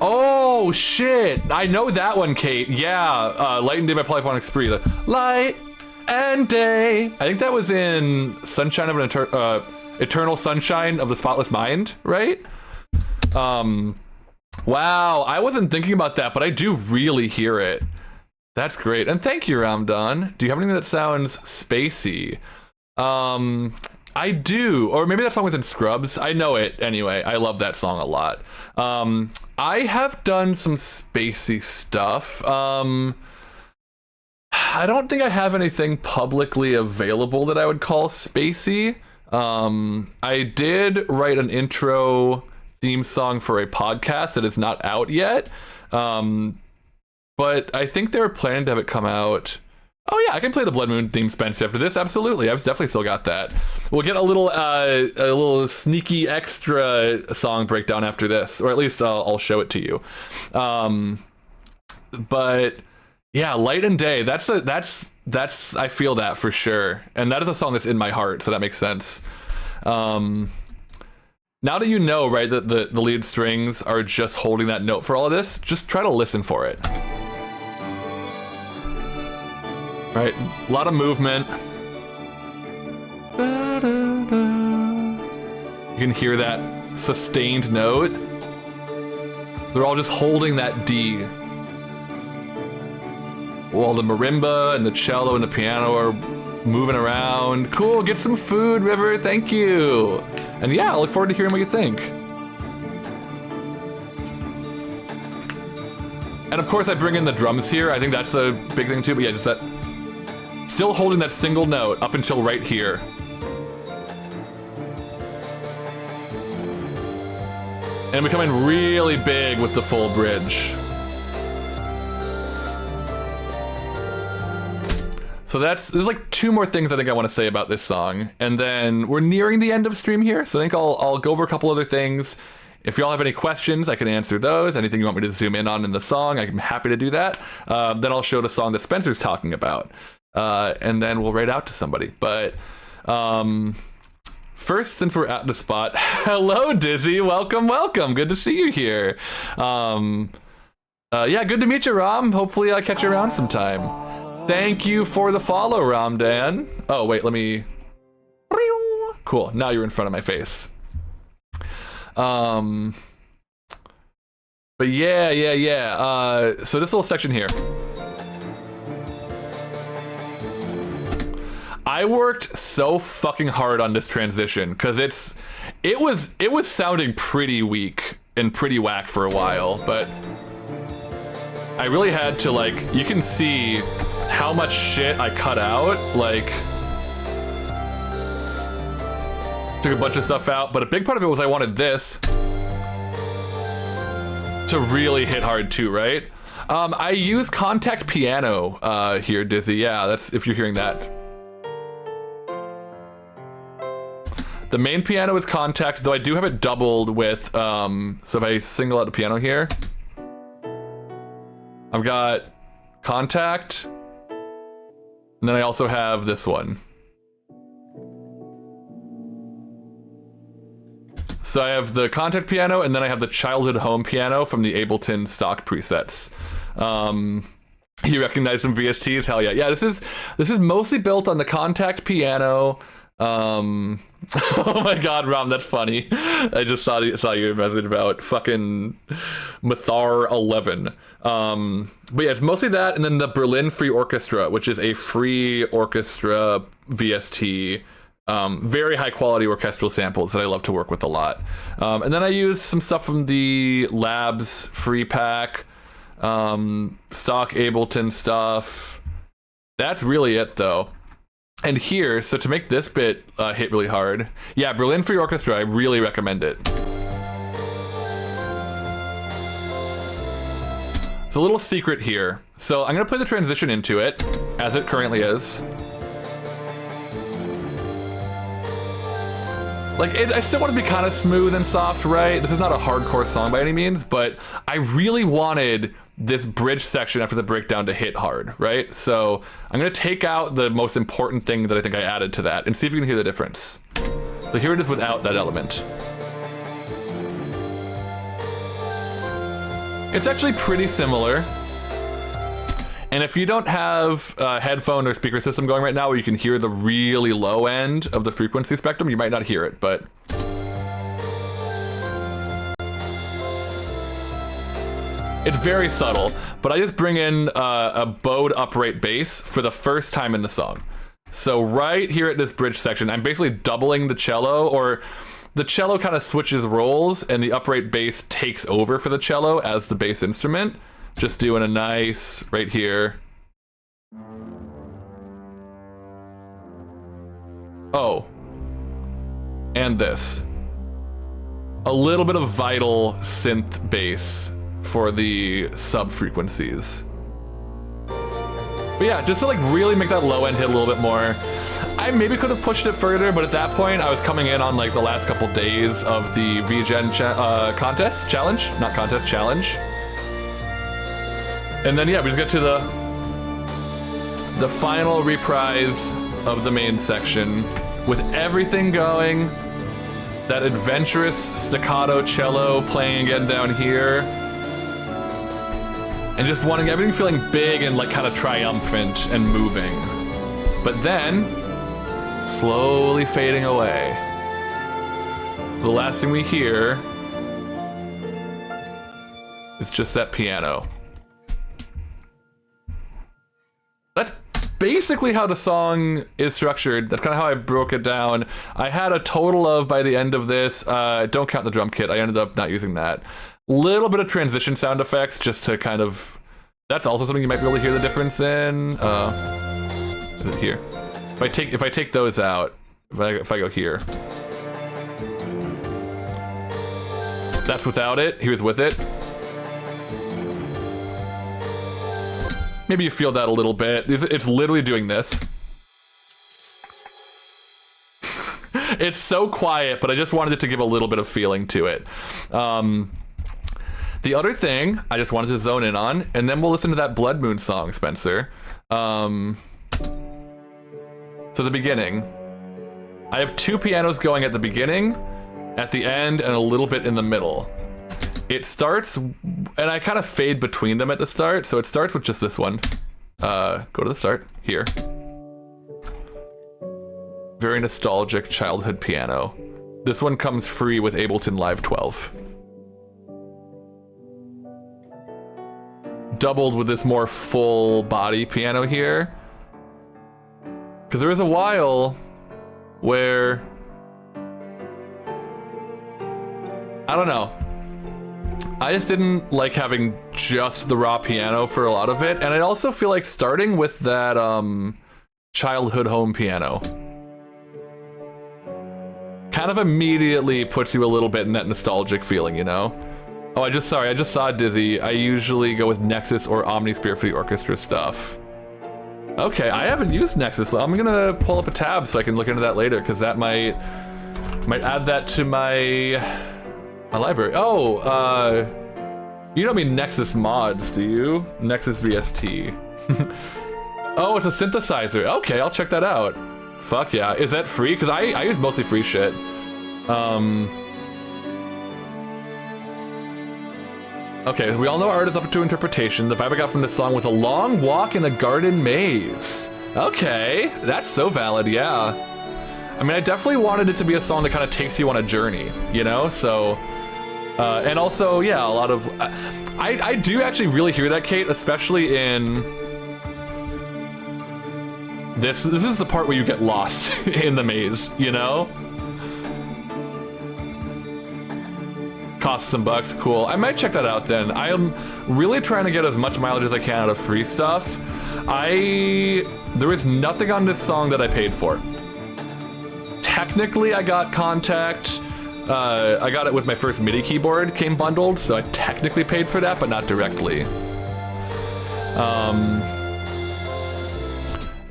A: Oh shit! I know that one, Kate. Yeah, Light and Day by Polyphonic Spree. The Light and Day. I think that was in Sunshine of an Eternal Sunshine of the Spotless Mind, right? Wow, I wasn't thinking about that, but I do really hear it. That's great. And thank you, Ramdan. Do you have anything that sounds spacey? I do. Or maybe that song was in Scrubs. I know it anyway. I love that song a lot. I have done some spacey stuff. I don't think I have anything publicly available that I would call spacey. I did write an intro theme song for a podcast that is not out yet. But I think they were planning to have it come out. Oh yeah, I can play the Blood Moon theme, Spencer, after this. Absolutely, I've definitely still got that. We'll get a little sneaky extra song breakdown after this, or at least I'll show it to you. But yeah, Light and Day. That's I feel that for sure, and that is a song that's in my heart, so that makes sense. Now that you know, right, that the lead strings are just holding that note for all of this, just try to listen for it. Right, a lot of movement. Da, da, da. You can hear that sustained note. They're all just holding that D. While the marimba and the cello and the piano are moving around. Cool, get some food, River, thank you. And yeah, I look forward to hearing what you think. And of course I bring in the drums here. I think that's a big thing too, but yeah, just that, still holding that single note up until right here. And becoming really big with the full bridge. So there's like 2 more things I think I want to say about this song, and then we're nearing the end of stream here, so I think I'll go over a couple other things. If y'all have any questions, I can answer those. Anything you want me to zoom in on in the song, I'm happy to do that. Then I'll show the song that Spencer's talking about, and then we'll rate out to somebody. But first, since we're at the spot, hello Dizzy, welcome, welcome. Good to see you here. Yeah, good to meet you, Ram. Hopefully I'll catch you around sometime. Thank you for the follow, Ramdan. Oh, wait, let me... Cool, now you're in front of my face. But yeah. So this little section here. I worked so fucking hard on this transition, because it was sounding pretty weak and pretty whack for a while, but I really had to, like, you can see how much shit I cut out, like, took a bunch of stuff out, but a big part of it was I wanted this to really hit hard too, right? I use contact piano here, Dizzy, yeah, that's if you're hearing that. The main piano is contact, though I do have it doubled with, so if I single out the piano here, I've got contact, and then I also have this one. So I have the contact piano, and then I have the childhood home piano from the Ableton stock presets. You recognize some VSTs? Hell yeah. Yeah, this is mostly built on the contact piano. Oh my god, Ram, that's funny. I just saw your message about fucking Mathar 11. But yeah, it's mostly that, and then the Berlin Free Orchestra, which is a free orchestra VST. Very high quality orchestral samples that I love to work with a lot. And then I use some stuff from the Labs free pack, stock Ableton stuff. That's really it though. And here, so to make this bit hit really hard, yeah, Berlin Free Orchestra, I really recommend it. It's a little secret here. So I'm gonna play the transition into it, as it currently is. Like, I still want to be kind of smooth and soft, right? This is not a hardcore song by any means, but I really wanted this bridge section after the breakdown to hit hard, right? So I'm gonna take out the most important thing that I think I added to that and see if you can hear the difference. So here it is without that element. It's actually pretty similar. And if you don't have a headphone or speaker system going right now where you can hear the really low end of the frequency spectrum, you might not hear it, but it's very subtle. But I just bring in a bowed upright bass for the first time in the song. So right here at this bridge section, I'm basically doubling the cello, or the cello kind of switches roles and the upright bass takes over for the cello as the bass instrument. Just doing a nice, right here. Oh. And this. A little bit of vital synth bass for the sub frequencies. But yeah, just to like really make that low end hit a little bit more. I maybe could have pushed it further, but at that point I was coming in on like the last couple days of the VGen challenge. And then yeah, we just get to the final reprise of the main section with everything going. That adventurous staccato cello playing again down here. And just wanting everything feeling big and like kind of triumphant and moving. But then, slowly fading away. The last thing we hear is just that piano. That's basically how the song is structured. That's kind of how I broke it down. I had a total of, by the end of this, don't count the drum kit, I ended up not using that. Little bit of transition sound effects just to kind of, that's also something you might be able to hear the difference in. Is it here? If I take those out, if I go here. That's without it, here's with it. Maybe you feel that a little bit. It's literally doing this. It's so quiet, but I just wanted it to give a little bit of feeling to it. The other thing I just wanted to zone in on, and then we'll listen to that Blood Moon song, Spencer. So the beginning. I have 2 pianos going at the beginning, at the end, and a little bit in the middle. It starts, and I kind of fade between them at the start, so it starts with just this one. Go to the start, here. Very nostalgic childhood piano. This one comes free with Ableton Live 12. Doubled with this more full body piano here. Because there was a while where, I don't know, I just didn't like having just the raw piano for a lot of it, and I also feel like starting with that childhood home piano kind of immediately puts you a little bit in that nostalgic feeling, you know? Oh, I just saw Dizzy. I usually go with Nexus or Omnisphere for the orchestra stuff. Okay, I haven't used Nexus. I'm gonna pull up a tab so I can look into that later, because that might add that to my library. Oh, you don't mean Nexus mods, do you? Nexus VST. Oh, it's a synthesizer. Okay, I'll check that out. Fuck yeah. Is that free? Because I use mostly free shit. Okay, we all know art is up to interpretation. The vibe I got from this song was a long walk in a garden maze. Okay, that's so valid, yeah. I mean, I definitely wanted it to be a song that kind of takes you on a journey, you know? So, and also, yeah, a lot of, I do actually really hear that, Kate, especially in, this is the part where you get lost in the maze, you know? Costs some bucks, cool. I might check that out then. I am really trying to get as much mileage as I can out of free stuff. There is nothing on this song that I paid for. Technically, I got Contact. I got it with my first MIDI keyboard, came bundled, so I technically paid for that, but not directly.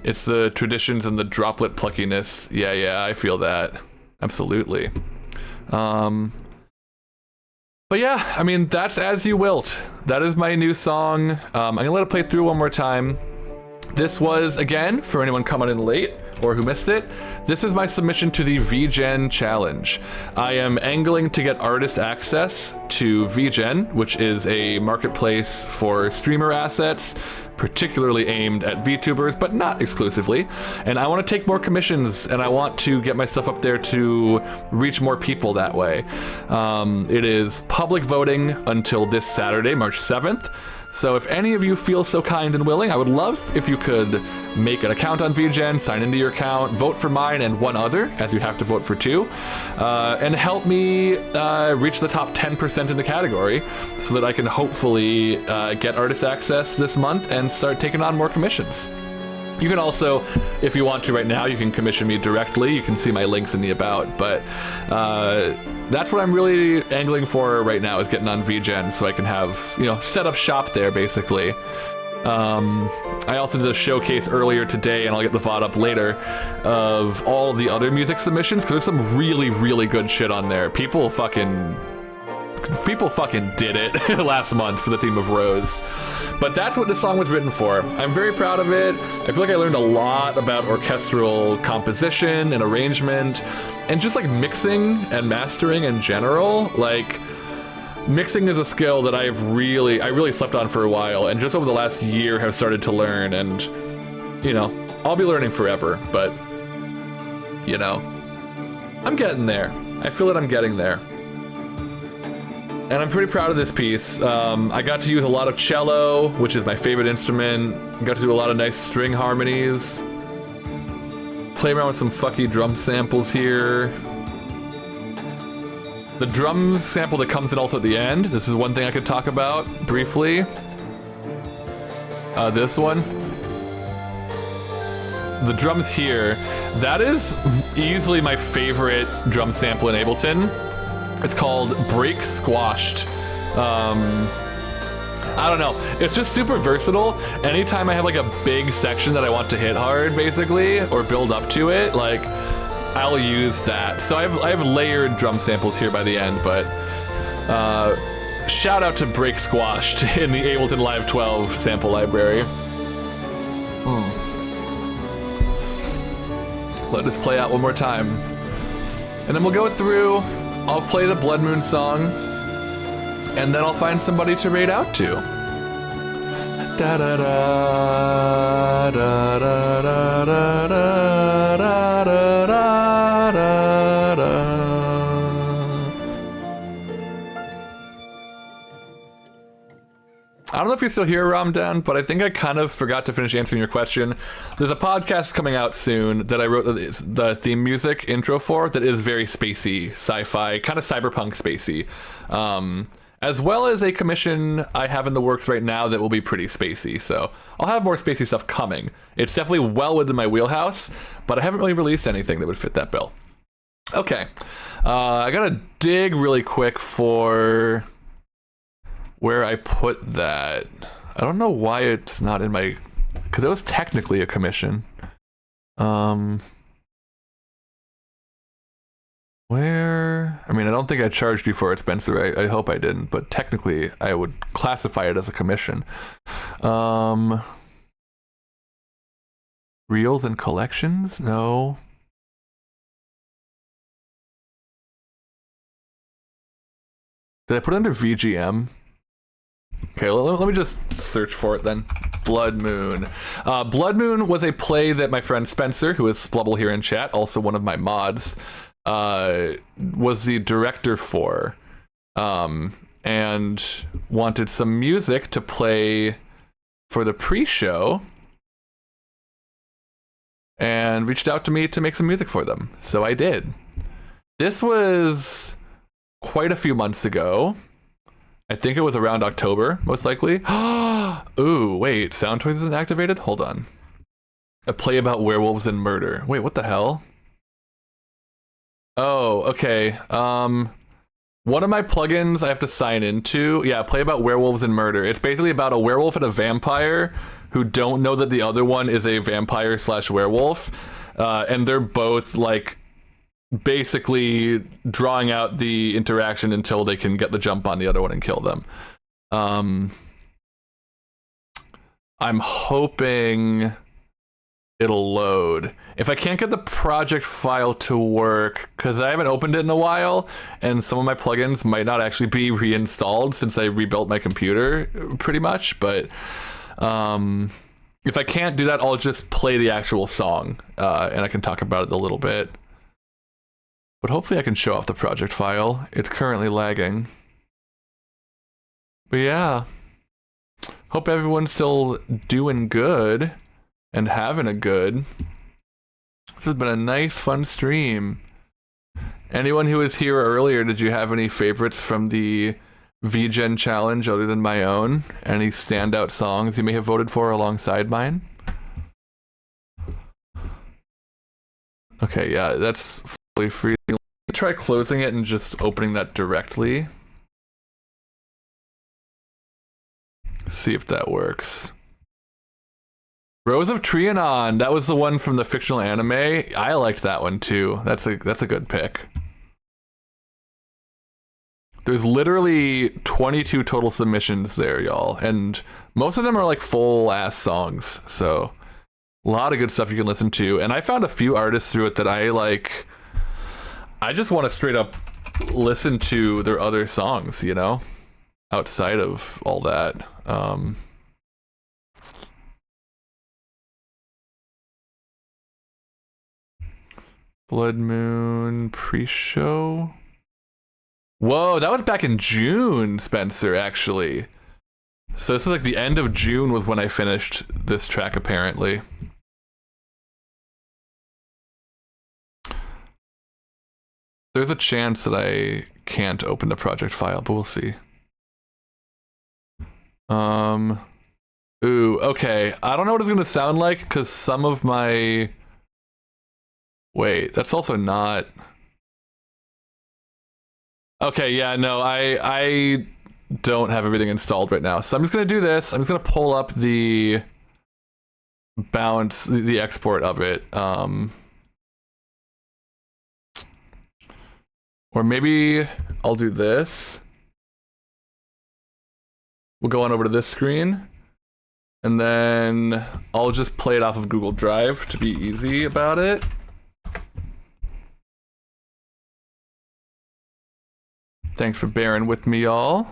A: It's the traditions and the droplet pluckiness. Yeah, I feel that. Absolutely. But yeah, I mean, that's As You Wilt. That is my new song. I'm gonna let it play through one more time. This was, again, for anyone coming in late or who missed it, this is my submission to the VGen challenge. I am angling to get artist access to VGen, which is a marketplace for streamer assets, particularly aimed at VTubers, but not exclusively. And I want to take more commissions, and I want to get my stuff up there to reach more people that way. It is public voting until this Saturday, March 7th. So if any of you feel so kind and willing, I would love if you could make an account on VGen, sign into your account, vote for mine and one other, as you have to vote for 2, and help me reach the top 10% in the category so that I can hopefully get artist access this month and start taking on more commissions. You can also, if you want to right now, you can commission me directly. You can see my links in the about, but that's what I'm really angling for right now, is getting on VGen so I can have, you know, set up shop there basically. I also did a showcase earlier today, and I'll get the VOD up later, of all the other music submissions, because there's some really, really good shit on there. People fucking did it last month for the theme of Rose. But that's what this song was written for. I'm very proud of it. I feel like I learned a lot about orchestral composition and arrangement, and just like mixing and mastering in general. Like, mixing is a skill that I really slept on for a while, and just over the last year have started to learn, and, you know, I'll be learning forever, but, you know, I'm getting there. I feel that I'm getting there. And I'm pretty proud of this piece. I got to use a lot of cello, which is my favorite instrument. Got to do a lot of nice string harmonies. Play around with some fucky drum samples here. The drum sample that comes in also at the end. This is one thing I could talk about briefly. This one. The drums here. That is easily my favorite drum sample in Ableton. It's called Break Squashed. I don't know. It's just super versatile. Anytime I have like a big section that I want to hit hard, basically, or build up to it, like, I'll use that. So I have layered drum samples here by the end, but shout out to Break Squashed in the Ableton Live 12 sample library. Let this play out one more time. And then we'll go through, I'll play the Blood Moon song, and then I'll find somebody to raid out to. Da da da da da da da da da da da da. I don't know if you're still here, Ramdan, but I think I kind of forgot to finish answering your question. There's a podcast coming out soon that I wrote the theme music intro for that is very spacey, sci-fi, kind of cyberpunk spacey. As well as a commission I have in the works right now that will be pretty spacey. So I'll have more spacey stuff coming. It's definitely well within my wheelhouse, but I haven't really released anything that would fit that bill. Okay, I gotta dig really quick for where I put that. I don't know why it's not in my, because it was technically a commission. Where? I mean, I don't think I charged you for it, Spencer. I hope I didn't, but technically I would classify it as a commission. Reels and collections? No. Did I put it under VGM? Okay, let me just search for it then. Blood Moon. Blood Moon was a play that my friend Spencer, who is Splubble here in chat, also one of my mods, was the director for, and wanted some music to play for the pre-show, and reached out to me to make some music for them. So I did. This was quite a few months ago. I think it was around October, most likely. Ooh, wait, Sound Toys isn't activated? Hold on. A play about werewolves and murder. Wait, what the hell? Oh, okay. One of my plugins I have to sign into, yeah, play about werewolves and murder. It's basically about a werewolf and a vampire who don't know that the other one is a vampire slash werewolf. And they're both like basically drawing out the interaction until they can get the jump on the other one and kill them. I'm hoping it'll load. If I can't get the project file to work, because I haven't opened it in a while, and some of my plugins might not actually be reinstalled since I rebuilt my computer pretty much, but if I can't do that, I'll just play the actual song, and I can talk about it a little bit. But hopefully I can show off the project file. It's currently lagging. But yeah, hope everyone's still doing good and having a good. This has been a nice, fun stream. Anyone who was here earlier, did you have any favorites from the VGen challenge other than my own? Any standout songs you may have voted for alongside mine? Okay, yeah, that's fully free. Let me try closing it and just opening that directly. See if that works. Rose of Trianon, that was the one from the fictional anime. I liked that one too. That's a good pick. There's literally 22 total submissions there, y'all, and most of them are like full ass songs. So a lot of good stuff you can listen to. And I found a few artists through it that I like. I just want to straight up listen to their other songs, you know, outside of all that. Blood Moon pre-show. Whoa, that was back in June, Spencer, actually. So this is like the end of June was when I finished this track, apparently. There's a chance that I can't open the project file, but we'll see. Ooh, okay. I don't know what it's gonna sound like because some of my... Wait, that's also not... Okay, yeah, no, I don't have everything installed right now. So I'm just gonna do this. I'm just gonna pull up the bounce, the export of it. Or maybe I'll do this. We'll go on over to this screen. And then I'll just play it off of Google Drive to be easy about it. Thanks for bearing with me, y'all.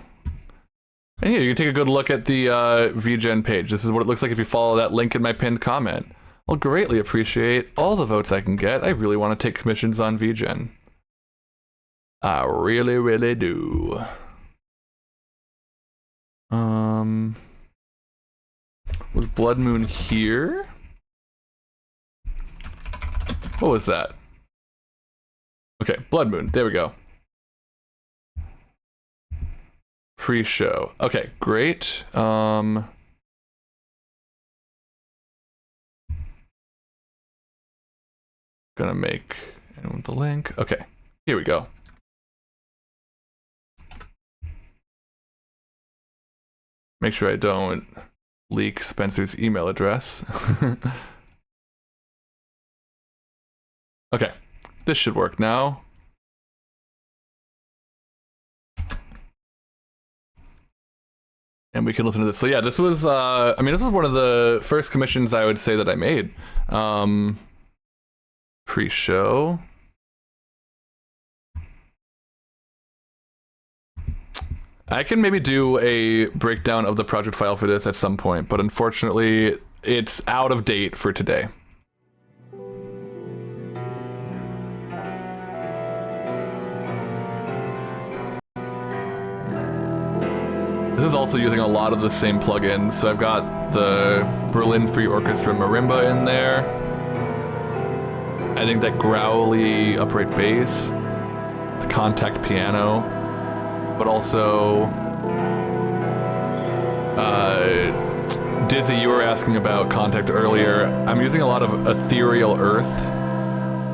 A: And here, you can take a good look at the VGen page. This is what it looks like if you follow that link in my pinned comment. I'll greatly appreciate all the votes I can get. I really want to take commissions on VGen. I really, really do. Was Blood Moon here? What was that? Okay, Blood Moon. There we go. Pre-show. Okay, great. Gonna make anyone with the link. Okay, here we go. Make sure I don't leak Spencer's email address. Okay, this should work now. And we can listen to this. So yeah, this was, I mean, this was one of the first commissions I would say that I made. Pre-show. I can maybe do a breakdown of the project file for this at some point, but unfortunately, it's out of date for today. This is also using a lot of the same plugins. So I've got the Berlin Free Orchestra Marimba in there. I think that growly upright bass, the Contact piano, but also Dizzy, you were asking about Contact earlier. I'm using a lot of Ethereal Earth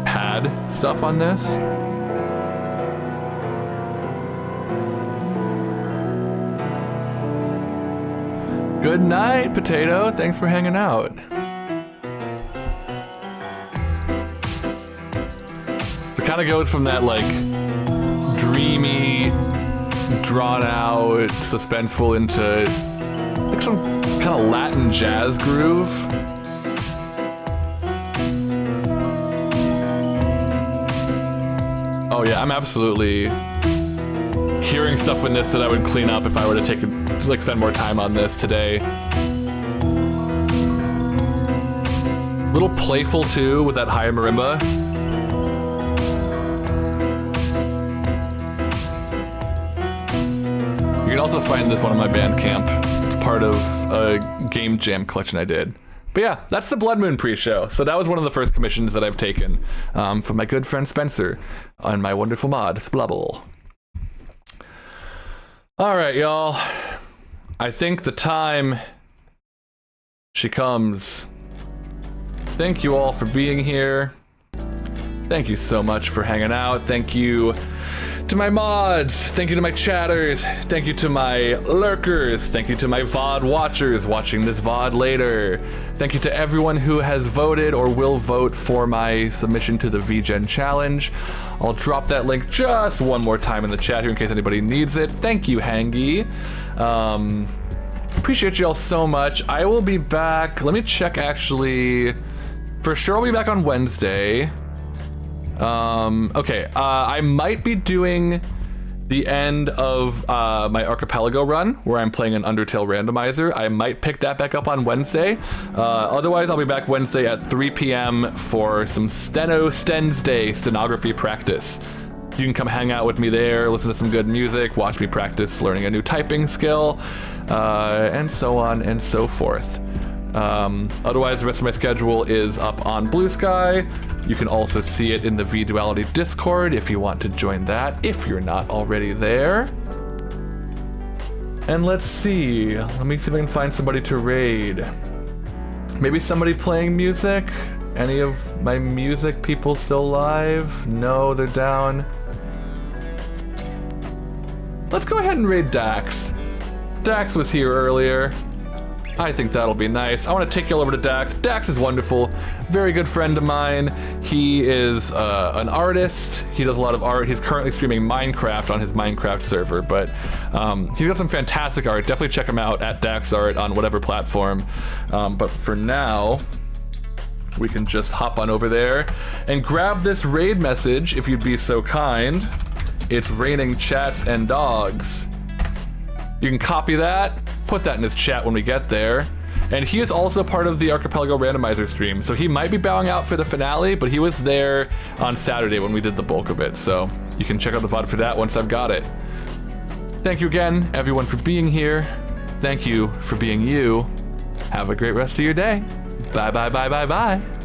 A: pad stuff on this. Good night, Potato. Thanks for hanging out. It kind of goes from that like dreamy, drawn out, suspenseful into like some kind of Latin jazz groove. Oh yeah, I'm absolutely hearing stuff in this that I would clean up if I were to take like spend more time on this today. A little playful too with that higher marimba. You can also find this one on my Bandcamp. It's part of a game jam collection I did. But yeah, that's the Blood Moon pre-show. So that was one of the first commissions that I've taken from my good friend Spencer on my wonderful mod, Splubble. All right, y'all. I think the time she comes. Thank you all for being here. Thank you so much for hanging out. Thank you to my mods. Thank you to my chatters. Thank you to my lurkers. Thank you to my VOD watchers watching this VOD later. Thank you to everyone who has voted or will vote for my submission to the VGen challenge. I'll drop that link just one more time in the chat here in case anybody needs it. Thank you, Hangy. Appreciate you all so much. I will be back. Let me check actually. For sure I'll be back on Wednesday. Okay, I might be doing the end of my Archipelago run, where I'm playing an Undertale randomizer. I might pick that back up on Wednesday. Otherwise, I'll be back Wednesday at 3 p.m. for some Stens Day stenography practice. You can come hang out with me there, listen to some good music, watch me practice learning a new typing skill, and so on and so forth. Otherwise, the rest of my schedule is up on Blue Sky. You can also see it in the V-Duality Discord if you want to join that, if you're not already there. And let's see. Let me see if I can find somebody to raid. Maybe somebody playing music? Any of my music people still live? No, they're down. Let's go ahead and raid Dax. Dax was here earlier. I think that'll be nice. I want to take you all over to Dax. Dax is wonderful, very good friend of mine. He is an artist. He does a lot of art. He's currently streaming Minecraft on his Minecraft server, but he's got some fantastic art. Definitely check him out at Dax Art on whatever platform. But for now, we can just hop on over there and grab this raid message if you'd be so kind. It's raining chats and dogs. You can copy that, put that in his chat when we get there. And he is also part of the Archipelago randomizer stream, so he might be bowing out for the finale, but he was there on Saturday when we did the bulk of it, so you can check out the VOD for that once I've got it. Thank you again, everyone, for being here. Thank you for being you. Have a great rest of your day. Bye, bye, bye, bye, bye.